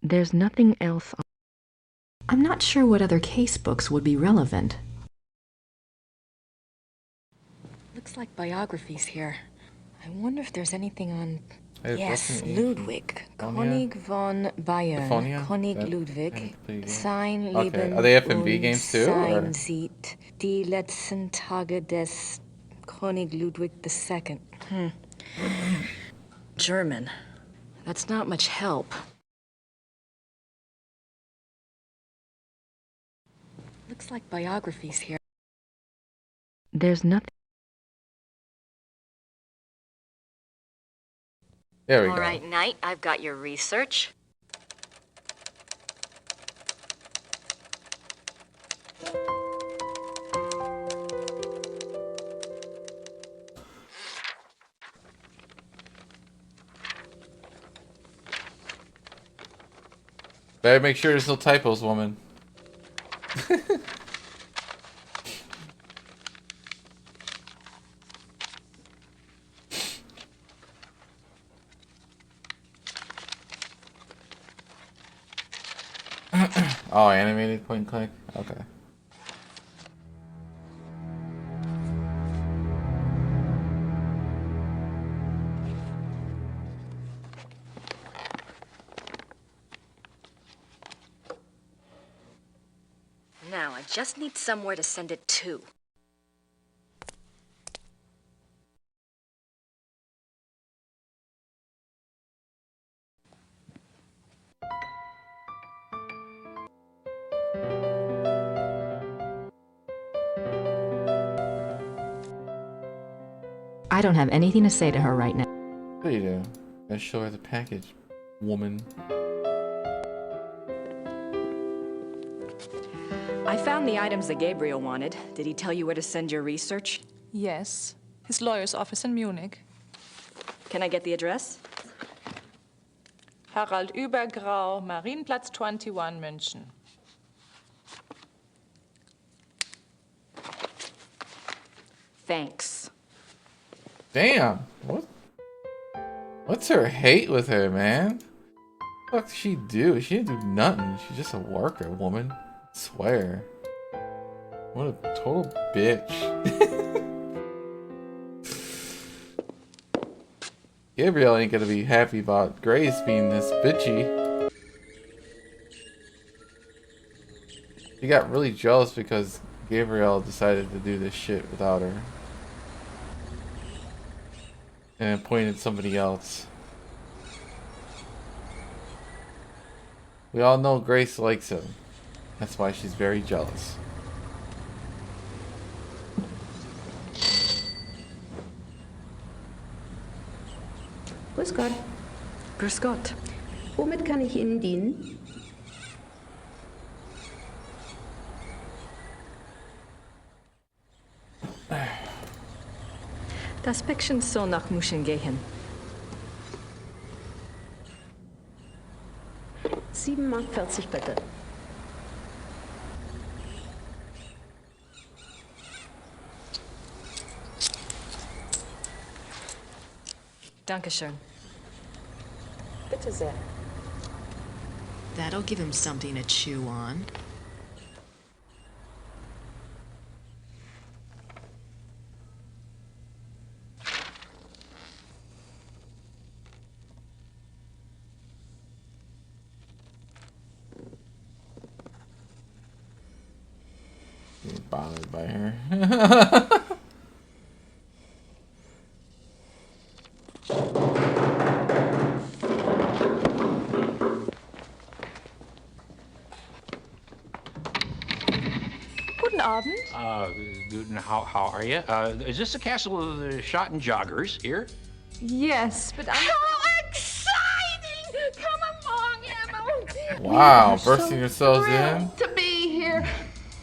There's nothing else. I'm not sure what other case books would be relevant. Looks like biographies here. I wonder if there's anything on... Hey, Yes, listen, Ludwig. Ephonia? König von Bayern. Ephonia? König That- Ludwig. that- Sein Okay. Leben Are they FMV und games too, sein or? Sieg. Die letzten Tage des König Ludwig II. German. That's not much help. Looks like biographies here. There's nothing. There we go. All right, Knight, I've got your research. Better make sure there's no typos, woman. Oh, animated point and click? Okay. Now, I just need somewhere to send it to. I don't have anything to say to her right now. What do you do? Gotta show her the package, woman. I found the items that Gabriel wanted. Did he tell you where to send your research? Yes, his lawyer's office in Munich. Can I get the address? Harald Übergrau, Marienplatz 21, München. Thanks. Damn. What's her hate with her, man? What the fuck did she do? She didn't do nothing. She's just a worker, woman. I swear. What a total bitch. Gabriel ain't gonna be happy about Grace being this bitchy. He got really jealous because Gabriel decided to do this shit without her. And appointed somebody else. We all know Grace likes him. That's why she's very jealous. Grüß Gott. Grüß Gott. Womit kann ich Ihnen dienen? Das Päckchen soll nach München gehen. 7,40 Mark bitte. Dankeschön. Bitte sehr. That'll give him something to chew on. Getting bothered by her. Guten Abend. How are you? Is this the castle of the Schotten Joggers here? Yes, but I'm... How exciting! Come along, Emma. Wow, bursting yourselves in. To be here.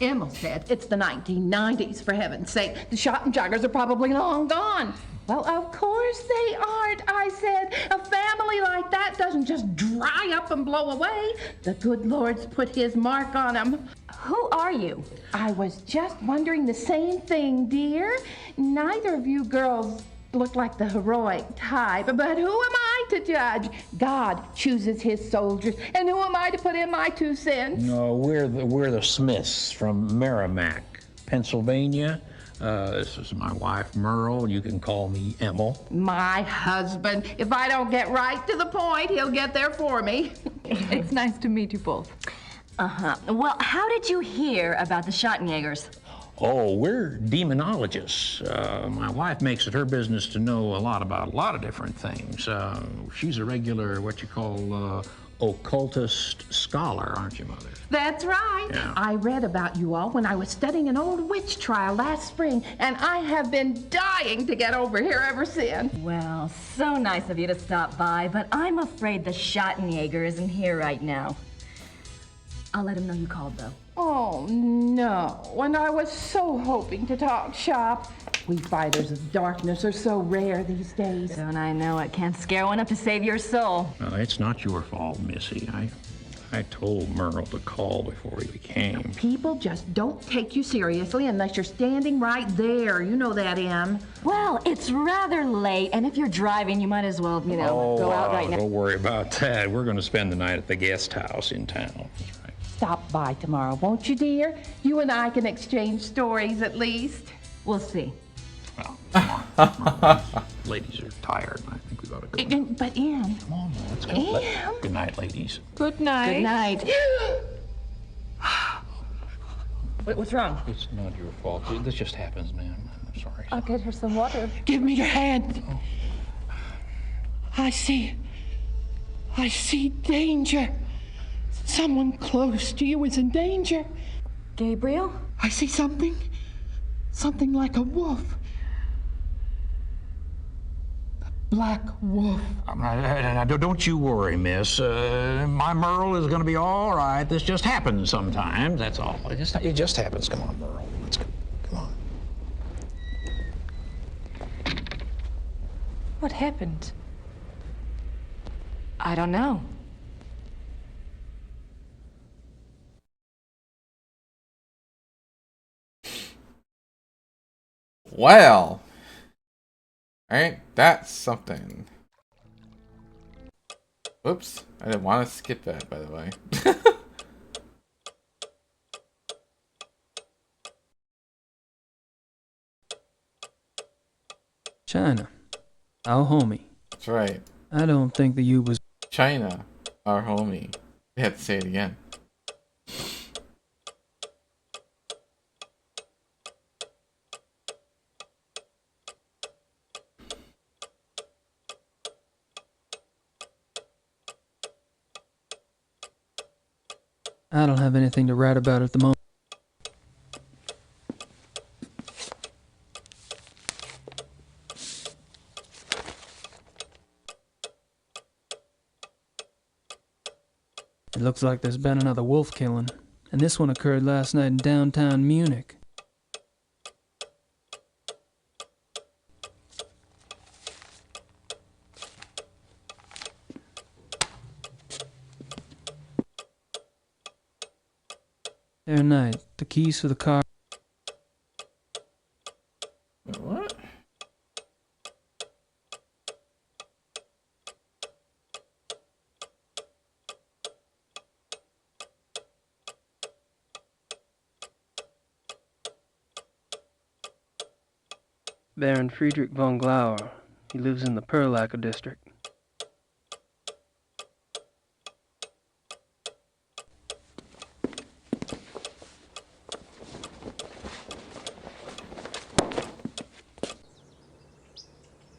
Emma said it's the 1990s, for heaven's sake. The Schotten Joggers are probably long gone. Well, of course they aren't, I said. A family like that doesn't just dry up and blow away. The good Lord's put his mark on them. Who are you? I was just wondering the same thing, dear. Neither of you girls look like the heroic type, but who am I to judge? God chooses his soldiers, and who am I to put in my 2 cents? No, we're the Smiths from Merrimack, Pennsylvania. This is my wife, Merle. You can call me Emil. My husband. If I don't get right to the point, he'll get there for me. It's nice to meet you both. Uh-huh. Well, how did you hear about the Schottenjägers? Oh, we're demonologists. My wife makes it her business to know a lot about a lot of different things. She's a regular, what you call, occultist scholar, aren't you, Mother? That's right. Yeah. I read about you all when I was studying an old witch trial last spring, and I have been dying to get over here ever since. Well, so nice of you to stop by, but I'm afraid the Schottenjäger isn't here right now. I'll let him know you called, though. Oh, no. And I was so hoping to talk shop. We fighters of darkness are so rare these days. Don't I know it? Can't scare one up to save your soul. It's not your fault, Missy. I told Merle to call before he came. People just don't take you seriously unless you're standing right there. You know that, Em. Well, it's rather late, and if you're driving, you might as well, go out right now. Don't worry about that. We're going to spend the night at the guest house in town. That's right. Stop by tomorrow, won't you, dear? You and I can exchange stories at least. We'll see. Well, come on. Ladies are tired. I think we ought to go. But, Em. Come on, let's go. Em. Good night, ladies. Good night. Good night. What's wrong? It's not your fault. This just happens, ma'am. I'm sorry. I'll get her some water. Give me your hand. Oh. I see danger. Someone close to you is in danger. Gabriel? I see something like a wolf. Black Wolf. Now, don't you worry, miss. My Merle is going to be all right. This just happens sometimes, that's all. It just happens. Come on, Merle. Let's go. Come on. What happened? I don't know. Well. Alright, that's something. Oops, I didn't want to skip that, by the way. China, our homie. That's right. I don't think that you was... China, our homie. They had to say it again. I don't have anything to write about at the moment. It looks like there's been another wolf killing, and this one occurred last night in downtown Munich. There night, the keys for the car. What? Baron Friedrich von Glauer. He lives in the Perlacher district.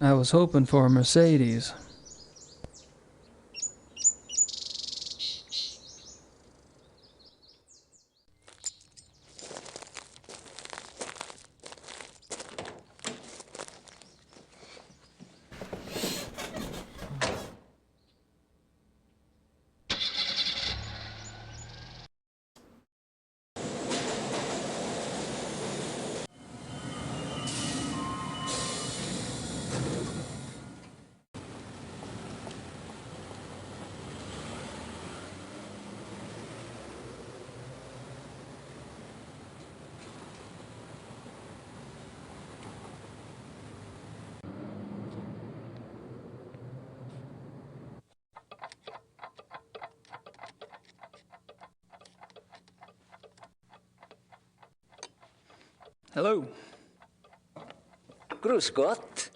I was hoping for a Mercedes. Hello. Grüß Gott.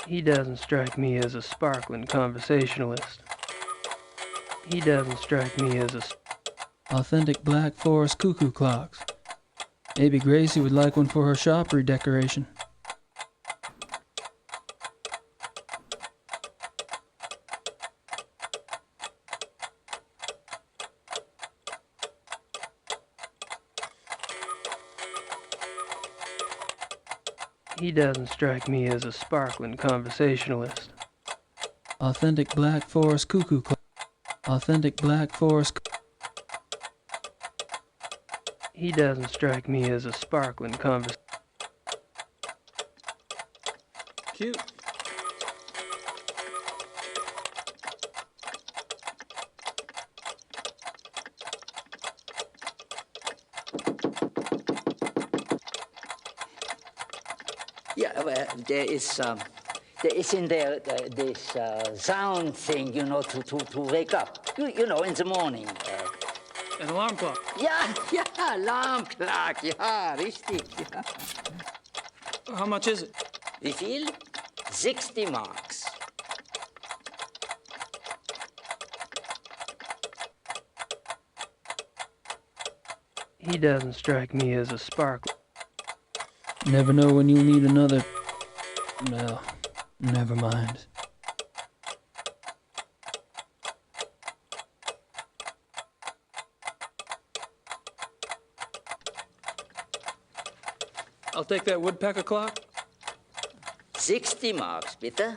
He doesn't strike me as a sparkling conversationalist. He doesn't strike me as a authentic Black Forest cuckoo clocks. Maybe Gracie would like one for her shop redecoration. He doesn't strike me as a sparkling conversationalist. Authentic Black Forest cuckoo clock. Authentic Black Forest. He doesn't strike me as a sparkling convers. Cute. Yeah, well, there is in there this sound thing, you know, to wake up. You know, in the morning. An alarm clock. Yeah, alarm clock. Yeah, richtig. Yeah. How much is it? Wie viel? 60 marks. He doesn't strike me as a sparkling. Never know when you'll need another. Well, never mind. I'll take that woodpecker clock. 60 marks, bitte.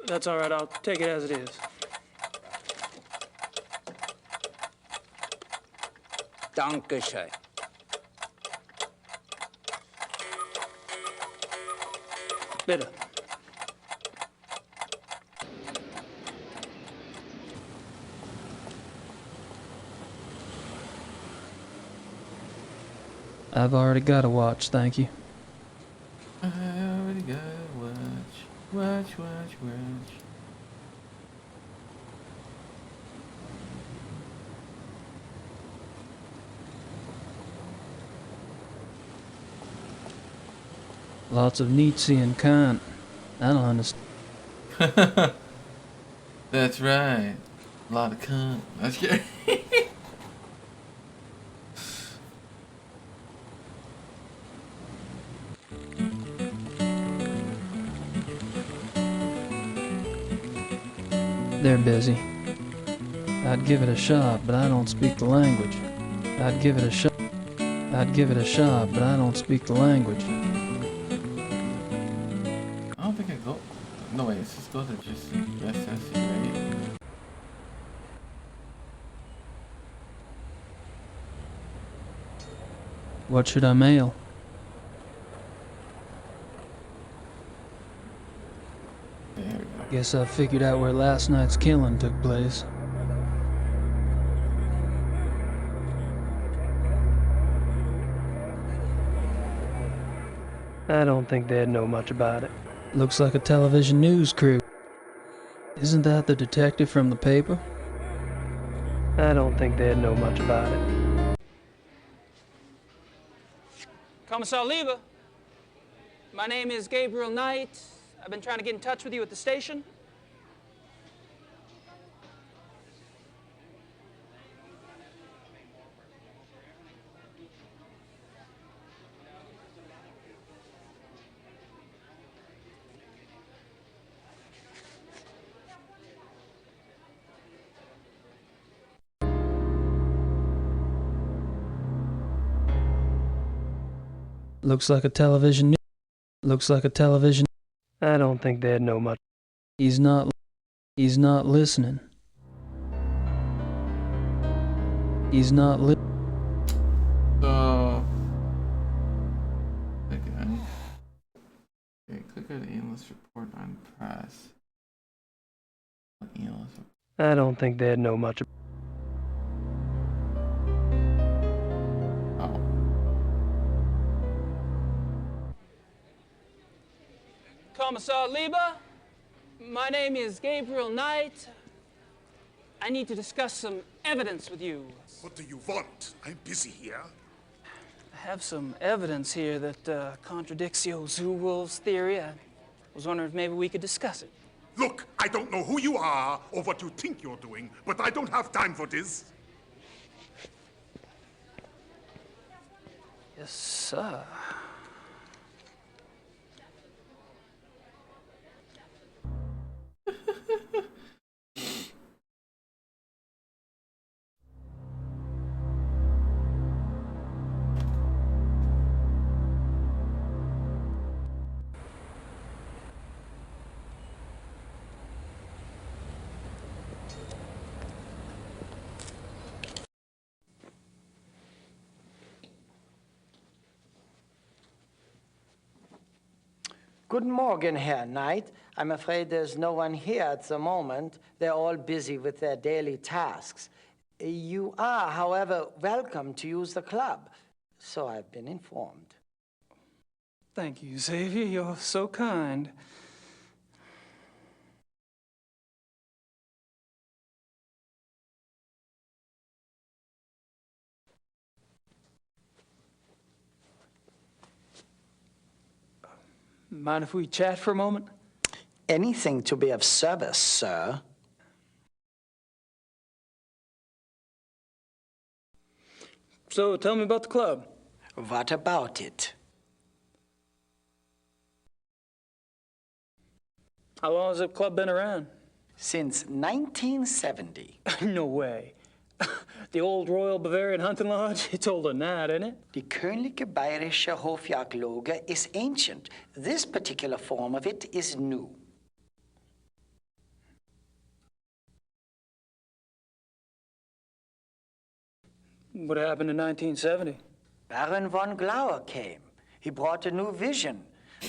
That's all right, I'll take it as it is. Dankeschön. Bitte. I've already got a watch, thank you. I already got a watch. Watch, watch, watch. Lots of Nietzsche and Kant. I don't understand. That's right. A lot of cunt. That's scary. They're busy. I'd give it a shot, but I don't speak the language. I'd give it a shot. I'd give it a shot, but I don't speak the language. I don't think I go. No way, it's just go to just SSC, right? What should I mail? There we go. Guess I figured out where last night's killing took place. I don't think they'd know much about it. Looks like a television news crew. Isn't that the detective from the paper? I don't think they'd know much about it. Commissar Lieber, my name is Gabriel Knight. I've been trying to get in touch with you at the station. Looks like a television. Looks like a television. I don't think they'd know much. He's not listening. He's not So, again. Okay, click on analyst report on press. Analyst report. I don't think they'd know much. Commissar Lieber, my name is Gabriel Knight. I need to discuss some evidence with you. What do you want? I'm busy here. I have some evidence here that contradicts your zoo wolves theory. I was wondering if maybe we could discuss it. Look, I don't know who you are or what you think you're doing, but I don't have time for this. Yes, sir. Guten Morgen, Herr Knight. I'm afraid there's no one here at the moment. They're all busy with their daily tasks. You are, however, welcome to use the club, so I've been informed. Thank you, Xavier. You're so kind. Mind if we chat for a moment? Anything to be of service, sir. So, tell me about the club. What about it? How long has the club been around? Since 1970. No way. The old Royal Bavarian Hunting Lodge? It's older than that, isn't it? Die Königliche Bayerische Hofjagdloge is ancient. This particular form of it is new. What happened in 1970? Baron von Glauer came. He brought a new vision.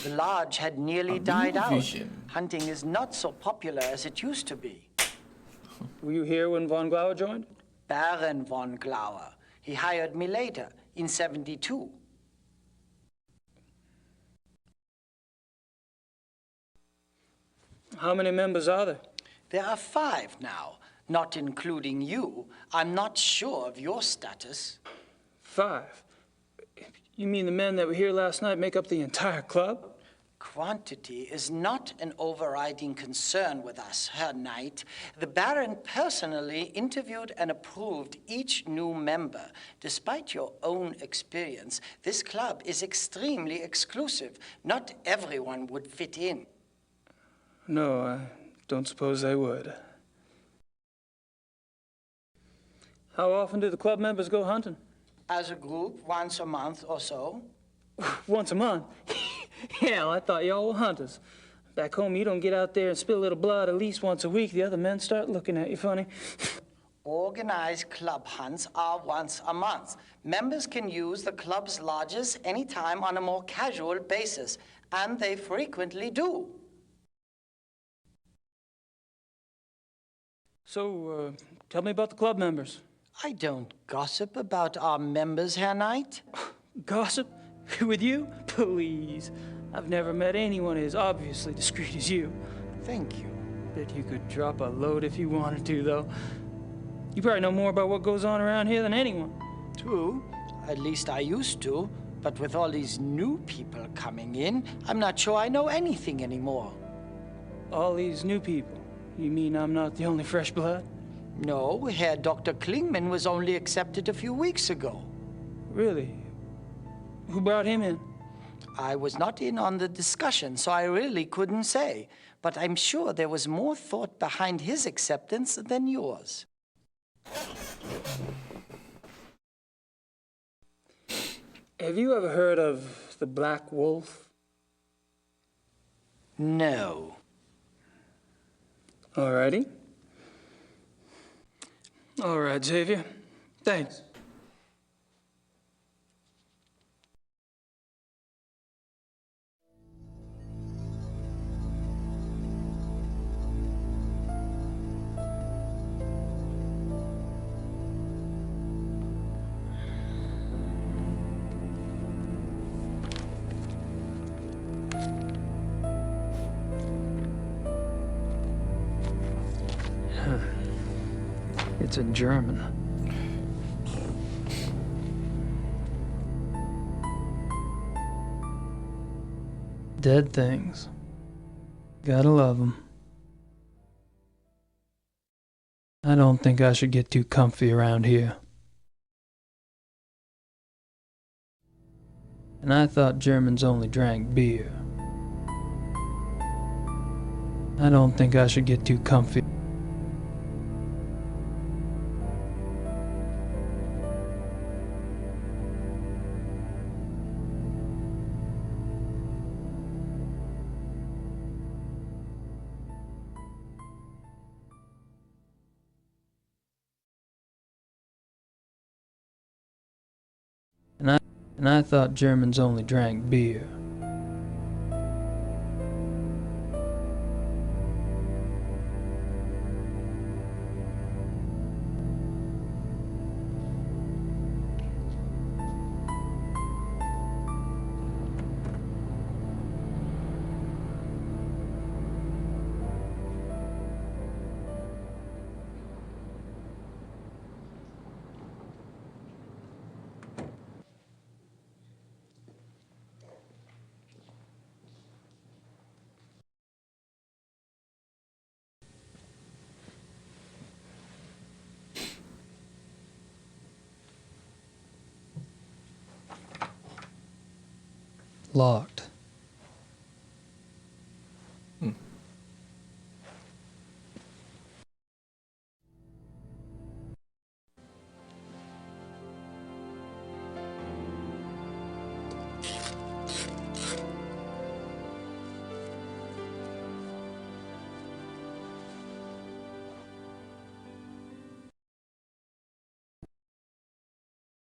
The lodge had nearly died out. Hunting is not so popular as it used to be. Were you here when von Glauer joined? Baron von Glauer. He hired me later, in 72. How many members are there? There are 5 now, not including you. I'm not sure of your status. 5? You mean the men that were here last night make up the entire club? Quantity is not an overriding concern with us, Herr Knight. The Baron personally interviewed and approved each new member. Despite your own experience, this club is extremely exclusive. Not everyone would fit in. No, I don't suppose they would. How often do the club members go hunting? As a group, once a month or so. Once a month? Hell, I thought y'all were hunters. Back home, you don't get out there and spill a little blood at least once a week. The other men start looking at you funny. Organized club hunts are once a month. Members can use the club's lodges anytime on a more casual basis, and they frequently do. So, tell me about the club members. I don't gossip about our members, Herr Knight. Gossip? With you? Please. I've never met anyone as obviously discreet as you. Thank you. Bet you could drop a load if you wanted to, though. You probably know more about what goes on around here than anyone. True. At least I used to. But with all these new people coming in, I'm not sure I know anything anymore. All these new people? You mean I'm not the only fresh blood? No, Herr Dr. Klingman was only accepted a few weeks ago. Really? Who brought him in? I was not in on the discussion, so I really couldn't say. But I'm sure there was more thought behind his acceptance than yours. Have you ever heard of the Black Wolf? No. Alrighty. All right, Xavier. Thanks. It's in German. Dead things. Gotta love 'em. I don't think I should get too comfy around here. And I thought Germans only drank beer. I don't think I should get too comfy. And I thought Germans only drank beer. Locked.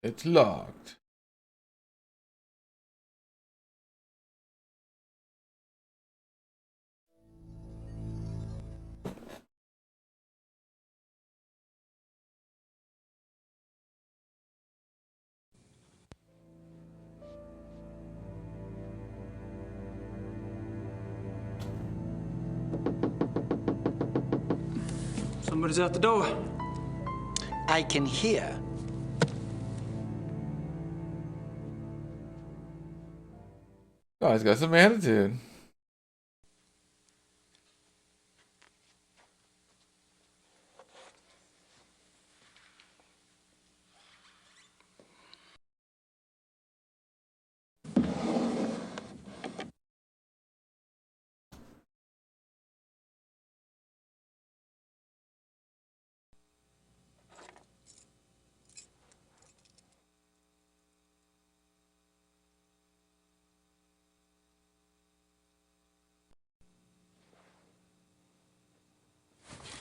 It's locked. Somebody's at the door. I can hear. Oh, he's got some attitude.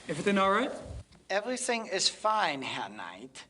Everything all right? Everything is fine, Herr Knight.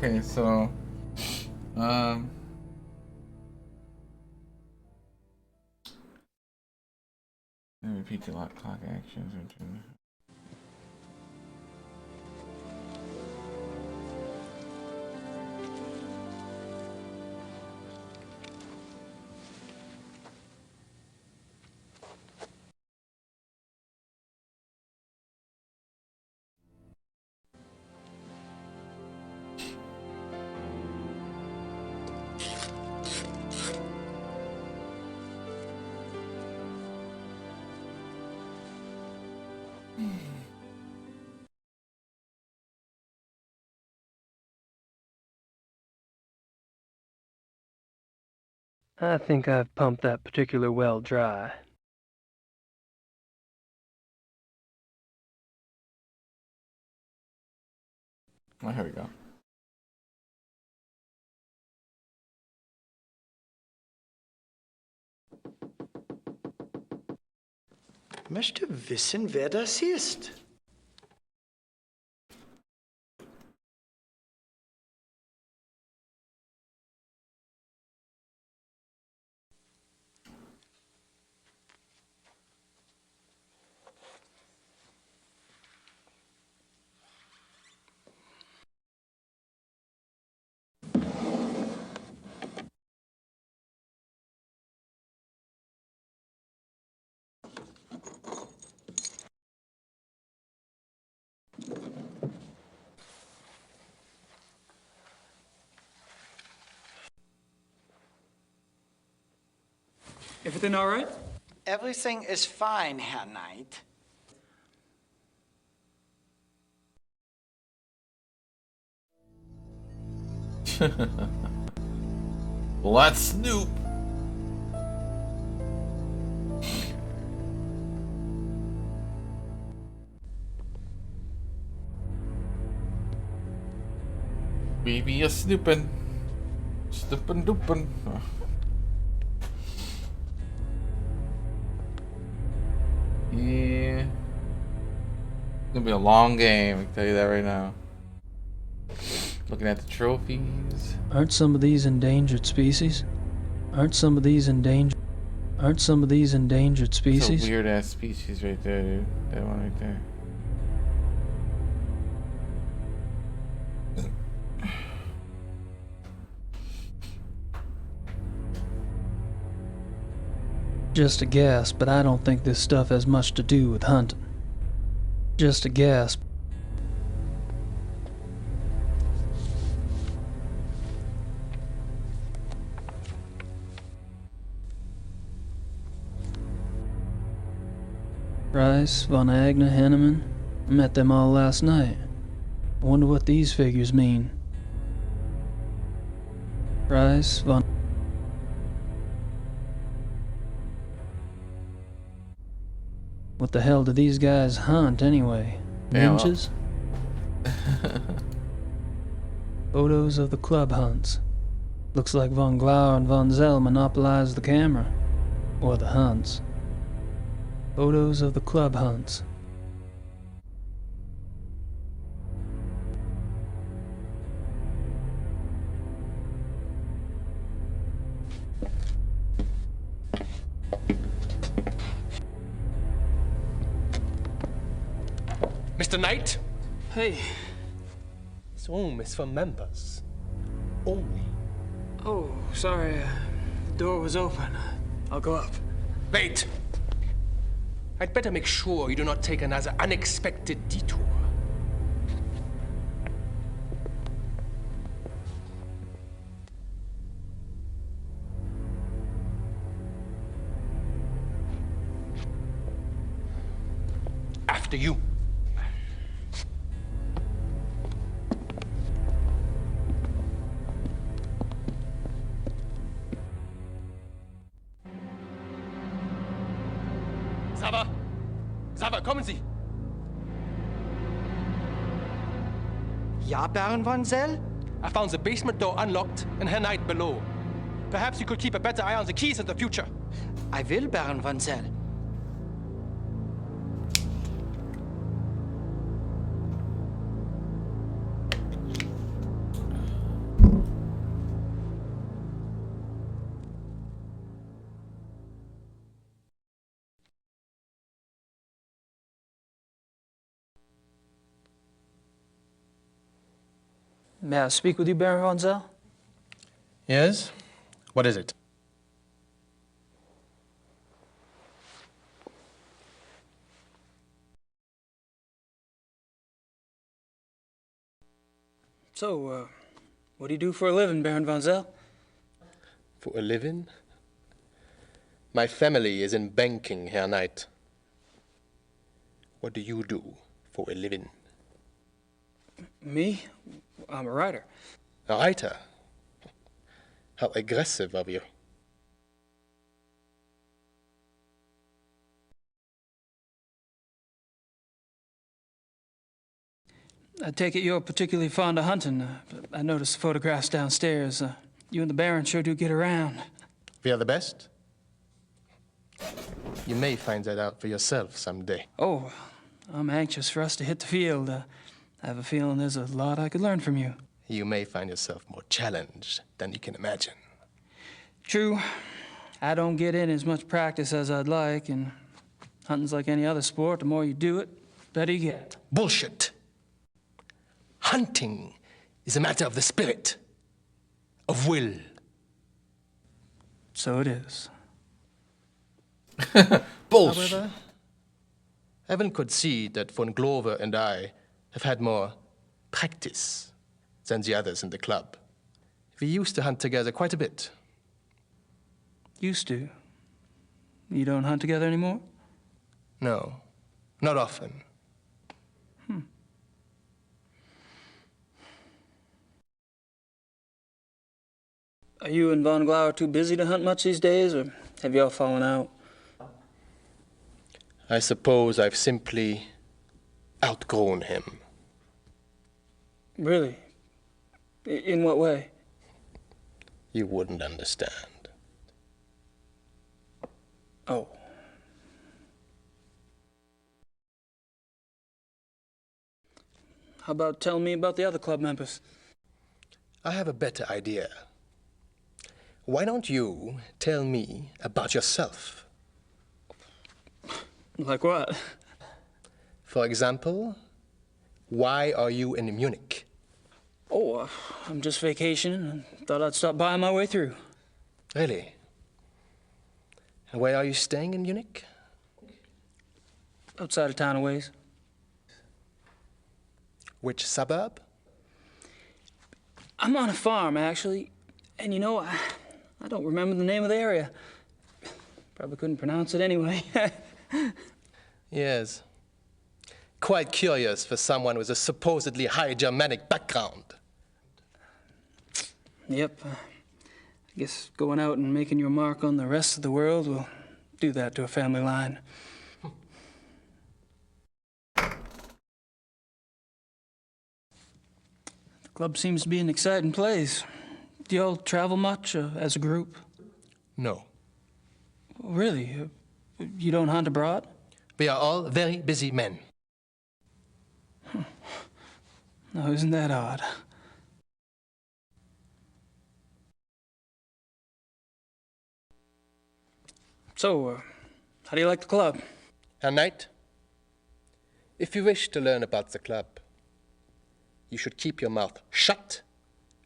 Okay, so, let me repeat the lock clock actions. I think I've pumped that particular well dry. Oh, here we go. Möchte wissen, wer das ist. Everything all right? Everything is fine, Herr Knight. Well, that's Snoop. Baby, a snoopin'. Snoopin' doopin'. Yeah. It's gonna be a long game, I can tell you that right now. Looking at the trophies. Aren't some of these endangered species? Aren't some of these endangered? Aren't some of these endangered That's species? a weird ass species right there, dude. That one right there. Just a guess, but I don't think this stuff has much to do with hunting. Just a guess. Rice, Von Agner, Henneman. I met them all last night. I wonder what these figures mean. Rice, Von... What the hell do these guys hunt anyway? Yeah, well. Ninjas? Photos of the club hunts. Looks like von Glauer and von Zell monopolized the camera. Or the hunts. Photos of the club hunts. Mr. Knight? Hey. This room is for members. Only. Oh, sorry. The door was open. I'll go up. Wait! I'd better make sure you do not take another unexpected detour. After you. Sava! Sava, kommen Sie! Ja, Baron von Zell? I found the basement door unlocked and Herr Knight below. Perhaps you could keep a better eye on the keys in the future. I will, Baron von Zell. May I speak with you, Baron von Zell? Yes? What is it? So, what do you do for a living, Baron von Zell? For a living? My family is in banking, Herr Knight. What do you do for a living? Me? I'm a writer. A writer? How aggressive of you. I take it you're particularly fond of hunting. I noticed the photographs downstairs. You and the Baron sure do get around. We are the best? You may find that out for yourself someday. Oh, I'm anxious for us to hit the field. I have a feeling there's a lot I could learn from you. You may find yourself more challenged than you can imagine. True. I don't get in as much practice as I'd like, and hunting's like any other sport. The more you do it, the better you get. Bullshit. Hunting is a matter of the spirit, of will. So it is. Bullshit. However, Evan could see that von Glover and I have had more practice than the others in the club. We used to hunt together quite a bit. Used to. You don't hunt together anymore? No, not often. Are you and von Glauer too busy to hunt much these days, or have y'all fallen out? I suppose I've simply outgrown him. Really? In what way? You wouldn't understand. Oh. How about telling me about the other club members? I have a better idea. Why don't you tell me about yourself? Like what? For example, why are you in Munich? Oh, I'm just vacationing and thought I'd stop by on my way through. Really? And where are you staying in Munich? Outside of town a ways. Which suburb? I'm on a farm, actually. And you know, I don't remember the name of the area. Probably couldn't pronounce it anyway. Yes. Quite curious for someone with a supposedly high Germanic background. Yep. I guess going out and making your mark on the rest of the world will do that to a family line. The club seems to be an exciting place. Do y'all travel much as a group? No. Really? You don't hunt abroad? We are all very busy men. No, isn't that odd? So, how do you like the club? Herr Knight, if you wish to learn about the club, you should keep your mouth shut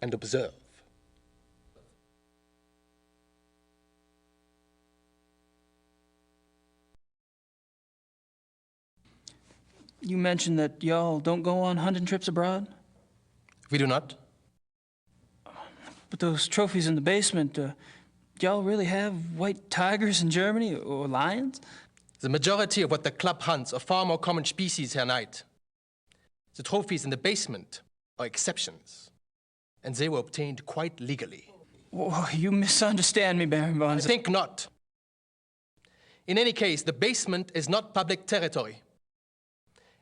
and observe. You mentioned that y'all don't go on hunting trips abroad? We do not. But those trophies in the basement, do y'all really have white tigers in Germany or lions? The majority of what the club hunts are far more common species, Herr Knight. The trophies in the basement are exceptions, and they were obtained quite legally. Oh, you misunderstand me, Baron von. I think not. In any case, the basement is not public territory,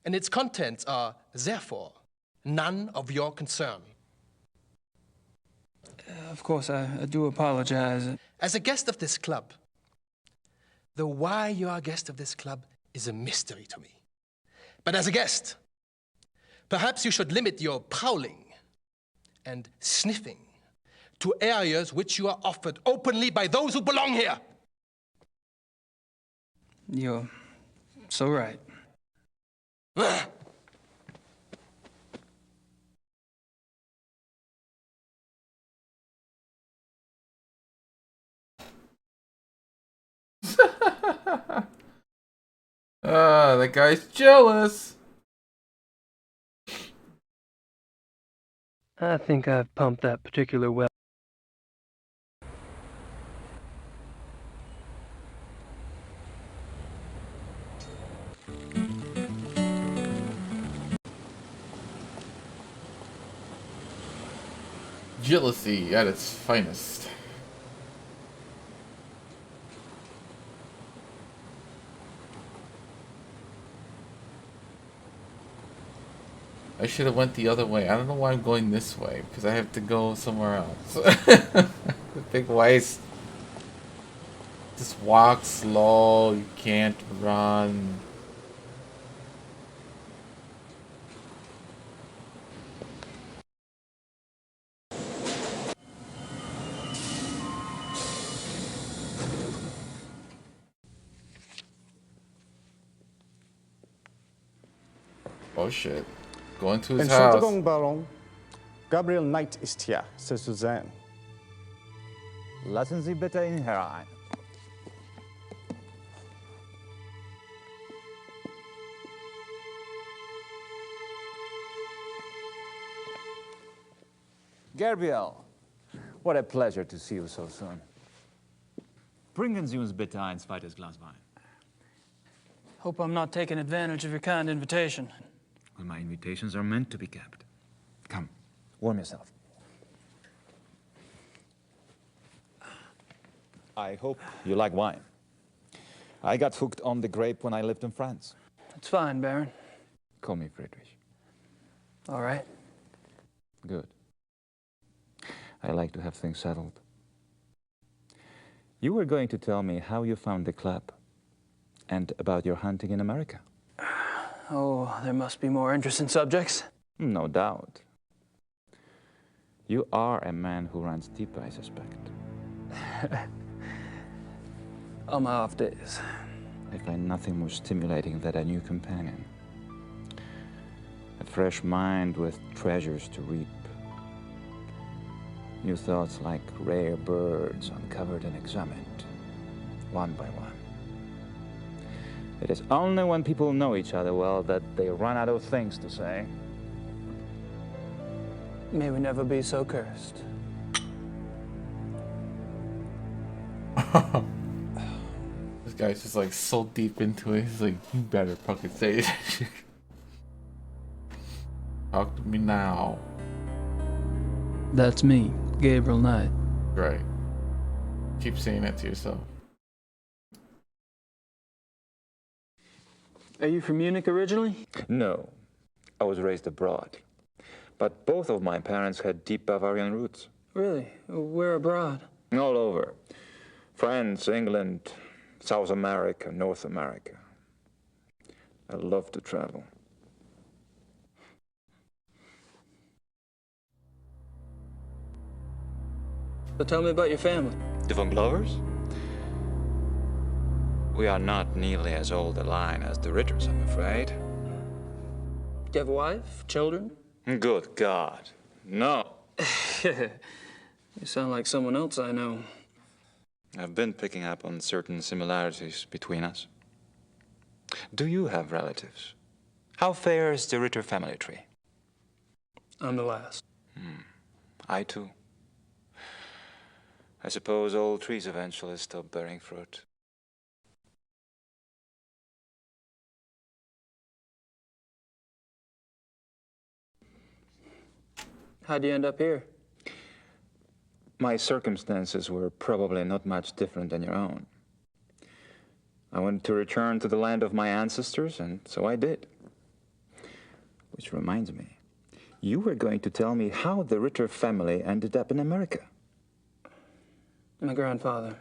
and its contents are, therefore, none of your concern. Of course, I do apologize. As a guest of this club, the why you are a guest of this club is a mystery to me. But as a guest, perhaps you should limit your prowling and sniffing to areas which you are offered openly by those who belong here. You're so right. That guy's jealous. I think I've pumped that particular well. Jealousy at its finest. I should have went the other way. I don't know why I'm going this way, because I have to go somewhere else. The big waste. Just walk slow, you can't run. Oh shit. Going to his house. Entschuldigung, Baron. Gabriel Knight ist hier, c'est Suzanne. Lassen Sie bitte ihn herein. Gabriel, what a pleasure to see you so soon. Bringen Sie uns bitte ein zweites Glas Wein. Hope I'm not taking advantage of your kind invitation. Well, my invitations are meant to be kept. Come, warm yourself. I hope you like wine. I got hooked on the grape when I lived in France. It's fine, Baron. Call me Friedrich. All right. Good. I like to have things settled. You were going to tell me how you found the club and about your hunting in America. Oh, there must be more interesting subjects. No doubt. You are a man who runs deep, I suspect. On my off days. I find nothing more stimulating than a new companion. A fresh mind with treasures to reap. New thoughts like rare birds uncovered and examined, one by one. It is only when people know each other well that they run out of things to say. May we never be so cursed. This guy's just like so deep into it. He's like, you better fucking say it. Talk to me now. That's me, Gabriel Knight. Right. Keep saying that to yourself. Are you from Munich originally? No, I was raised abroad. But both of my parents had deep Bavarian roots. Really? Where abroad? All over. France, England, South America, North America. I love to travel. So tell me about your family. The Von Glovers? We are not nearly as old a line as the Ritters, I'm afraid. Do you have a wife, children? Good God, no. You sound like someone else I know. I've been picking up on certain similarities between us. Do you have relatives? How fares the Ritter family tree? I'm the last. I too. I suppose all trees eventually stop bearing fruit. How'd you end up here? My circumstances were probably not much different than your own. I wanted to return to the land of my ancestors, and so I did. Which reminds me, you were going to tell me how the Ritter family ended up in America. My grandfather.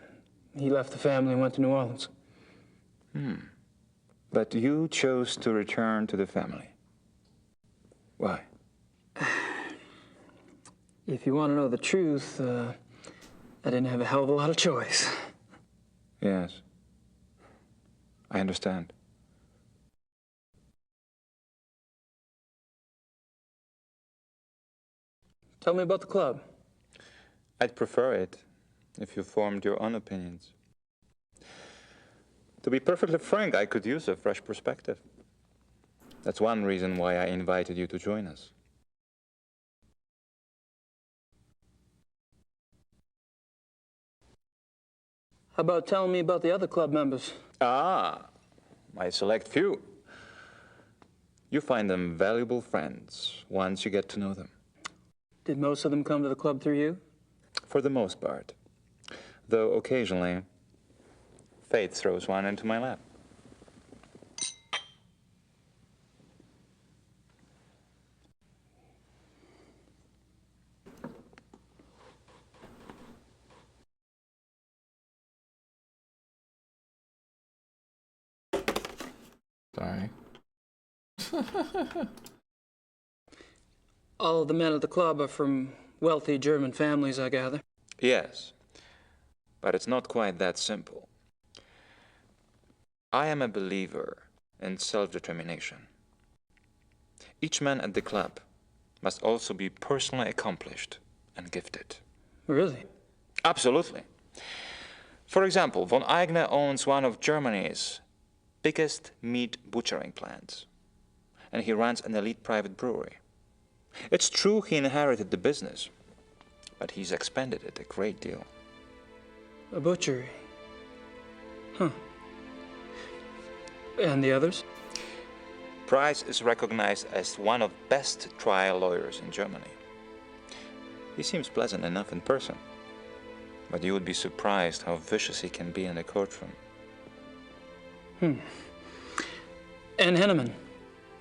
He left the family and went to New Orleans. But you chose to return to the family. Why? If you want to know the truth, I didn't have a hell of a lot of choice. Yes. I understand. Tell me about the club. I'd prefer it if you formed your own opinions. To be perfectly frank, I could use a fresh perspective. That's one reason why I invited you to join us. How about telling me about the other club members? Ah, my select few. You find them valuable friends once you get to know them. Did most of them come to the club through you? For the most part. Though occasionally, fate throws one into my lap. Sorry. All of the men at the club are from wealthy German families, I gather. Yes, but it's not quite that simple. I am a believer in self-determination. Each man at the club must also be personally accomplished and gifted. Really? Absolutely. For example, von Eigner owns one of Germany's biggest meat butchering plants, and he runs an elite private brewery. It's true he inherited the business, but he's expanded it a great deal. A butchery? Huh. And the others? Price is recognized as one of the best trial lawyers in Germany. He seems pleasant enough in person, but you would be surprised how vicious he can be in a courtroom. And Henneman?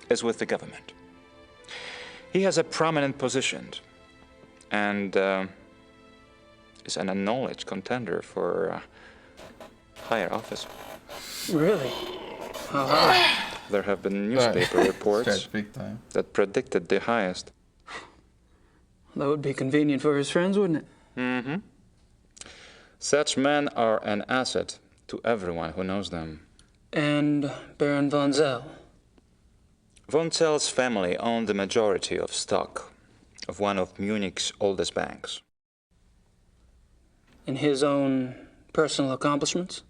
Is with the government. He has a prominent position and is an acknowledged contender for higher office. Really? How high? There have been newspaper reports big time. that predicted the highest. That would be convenient for his friends, wouldn't it? Mm-hmm. Such men are an asset to everyone who knows them. And Baron von Zell? Von Zell's family owned the majority of stock of one of Munich's oldest banks. In his own personal accomplishments?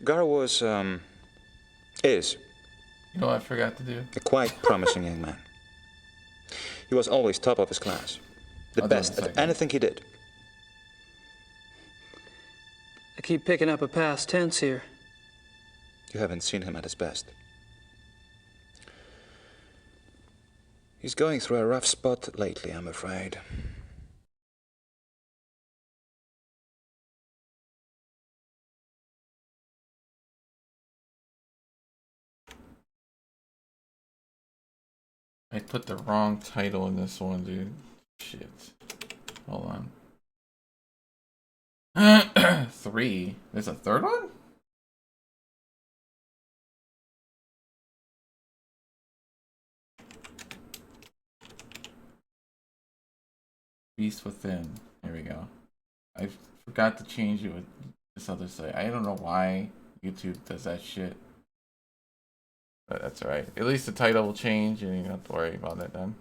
Gar was, is. You know what I forgot to do? A quite promising young man. He was always top of his class. The best at anything he did. I keep picking up a past tense here. You haven't seen him at his best. He's going through a rough spot lately, I'm afraid. I put the wrong title in this one, dude. Shit. Hold on. 3. There's a third one? Beast Within. There we go. I forgot to change it with this other site. I don't know why YouTube does that shit. But that's alright. At least the title will change and you don't have to worry about that then.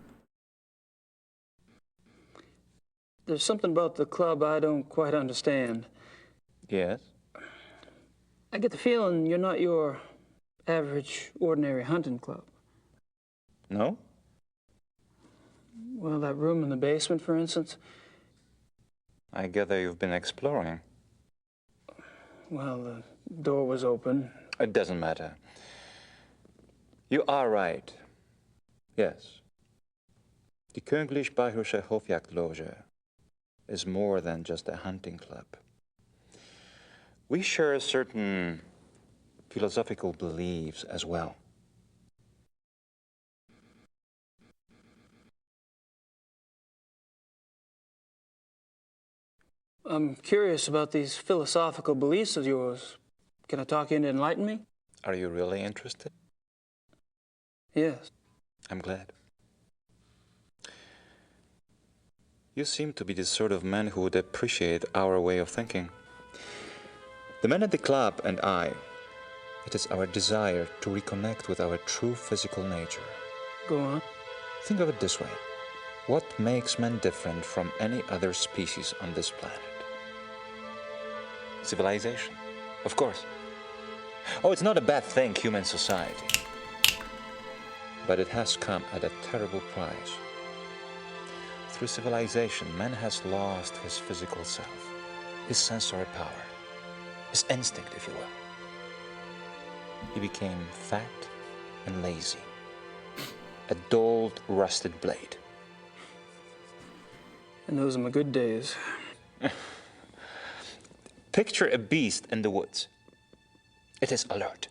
There's something about the club I don't quite understand. Yes? I get the feeling you're not your average, ordinary hunting club. No? Well, that room in the basement, for instance. I gather you've been exploring. Well, the door was open. It doesn't matter. You are right. Yes. The Königlich Bayerische Hofjagdloge is more than just a hunting club. We share certain philosophical beliefs as well. I'm curious about these philosophical beliefs of yours. Can I talk you into enlighten me? Are you really interested? Yes. I'm glad. You seem to be the sort of man who would appreciate our way of thinking. The men at the club and I, it is our desire to reconnect with our true physical nature. Go on. Think of it this way. What makes men different from any other species on this planet? Civilization, of course. Oh, it's not a bad thing, human society. But it has come at a terrible price. Through civilization, man has lost his physical self, his sensory power, his instinct, if you will. He became fat and lazy, a dulled, rusted blade. And those are my good days. Picture a beast in the woods. It is alert.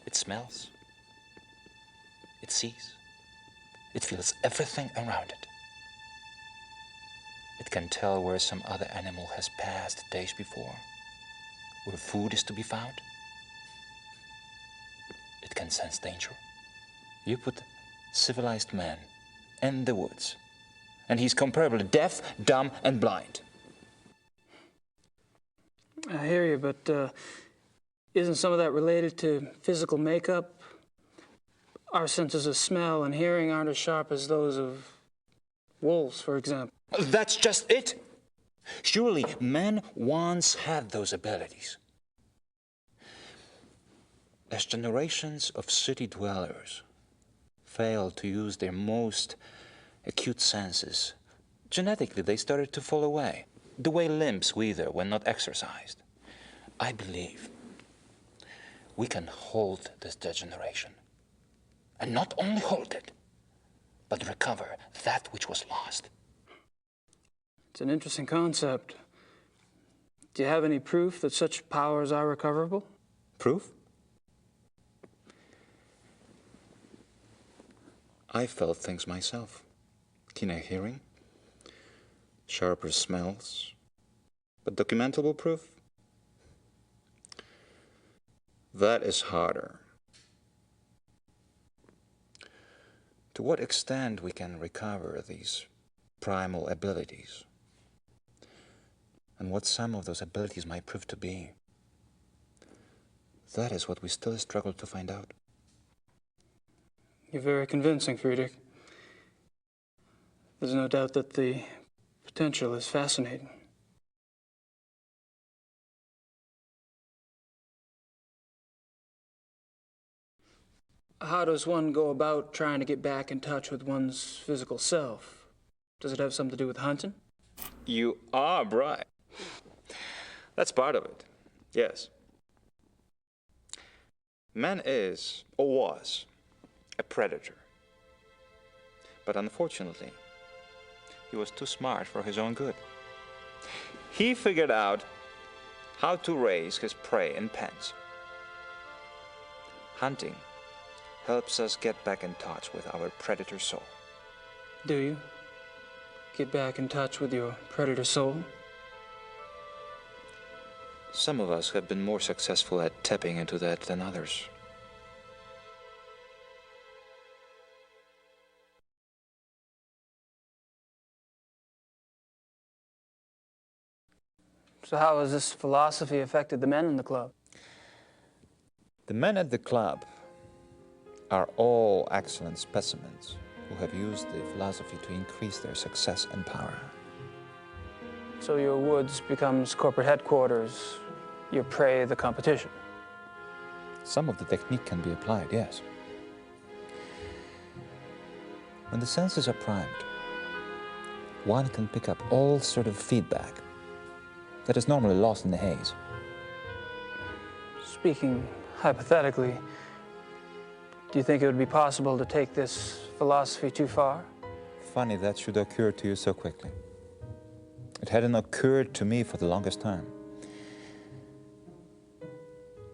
It smells. It sees. It feels everything around it. It can tell where some other animal has passed days before, where food is to be found. It can sense danger. You put civilized man in the woods, and he's comparably deaf, dumb, and blind. I hear you, but isn't some of that related to physical makeup? Our senses of smell and hearing aren't as sharp as those of wolves, for example. That's just it. Surely men once had those abilities. As generations of city dwellers failed to use their most acute senses, genetically they started to fall away, the way limbs wither when not exercised. I believe we can hold this degeneration. And not only hold it, but recover that which was lost. It's an interesting concept. Do you have any proof that such powers are recoverable? Proof? I felt things myself. Keener hearing, sharper smells, but documentable proof? That is harder. To what extent we can recover these primal abilities. And what some of those abilities might prove to be. That is what we still struggle to find out. You're very convincing, Friedrich. There's no doubt that the potential is fascinating. How does one go about trying to get back in touch with one's physical self? Does it have something to do with hunting? You are right. That's part of it, yes. Man is, or was, a predator. But unfortunately, he was too smart for his own good. He figured out how to raise his prey in pens. Hunting helps us get back in touch with our predator soul. Do you? Get back in touch with your predator soul? Some of us have been more successful at tapping into that than others. So how has this philosophy affected the men in the club? The men at the club are all excellent specimens who have used the philosophy to increase their success and power. So your woods becomes corporate headquarters, your prey the competition. Some of the technique can be applied, yes. When the senses are primed, one can pick up all sort of feedback that is normally lost in the haze. Speaking hypothetically, do you think it would be possible to take this philosophy too far? Funny that should occur to you so quickly. It hadn't occurred to me for the longest time.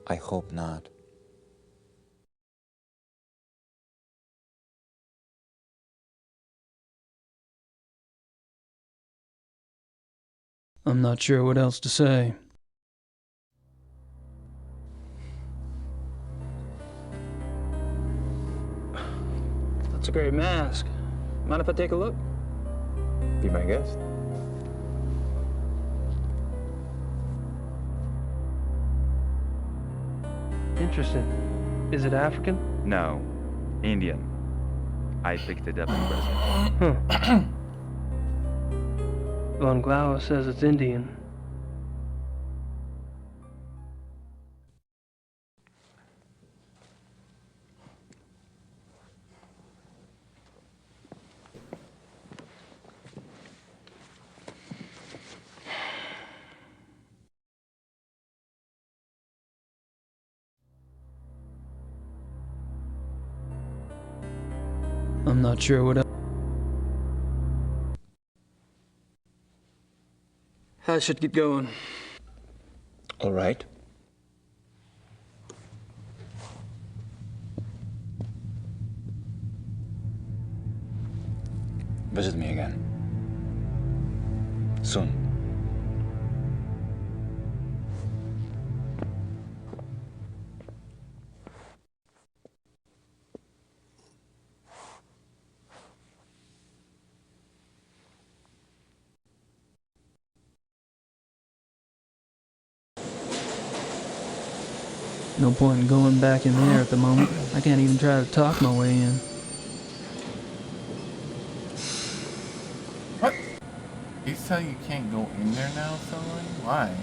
I hope not. I'm not sure what else to say. That's a great mask. Mind if I take a look? Be my guest. Interesting. Is it African? No, Indian. I picked it up in Brazil. Huh. Von Glauer says it's Indian. I'm not sure what else. I should get going. All right. Visit me again. Soon. No point in going back in there at the moment. I can't even try to talk my way in. What? You say you can't go in there now, someone? Why?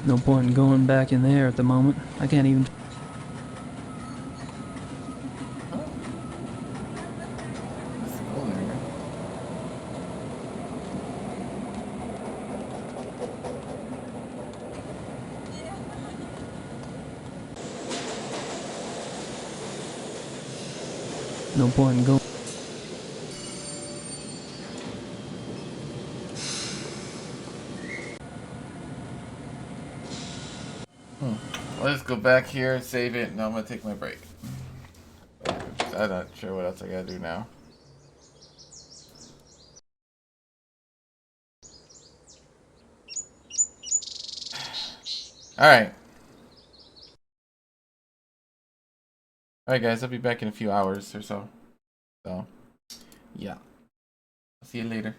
No point in going back in there at the moment. I can't even... No point in going... Let's go back here and save it, and I'm gonna take my break. I'm not sure what else I gotta do now. Alright. Alright guys, I'll be back in a few hours or so. So, yeah. See you later.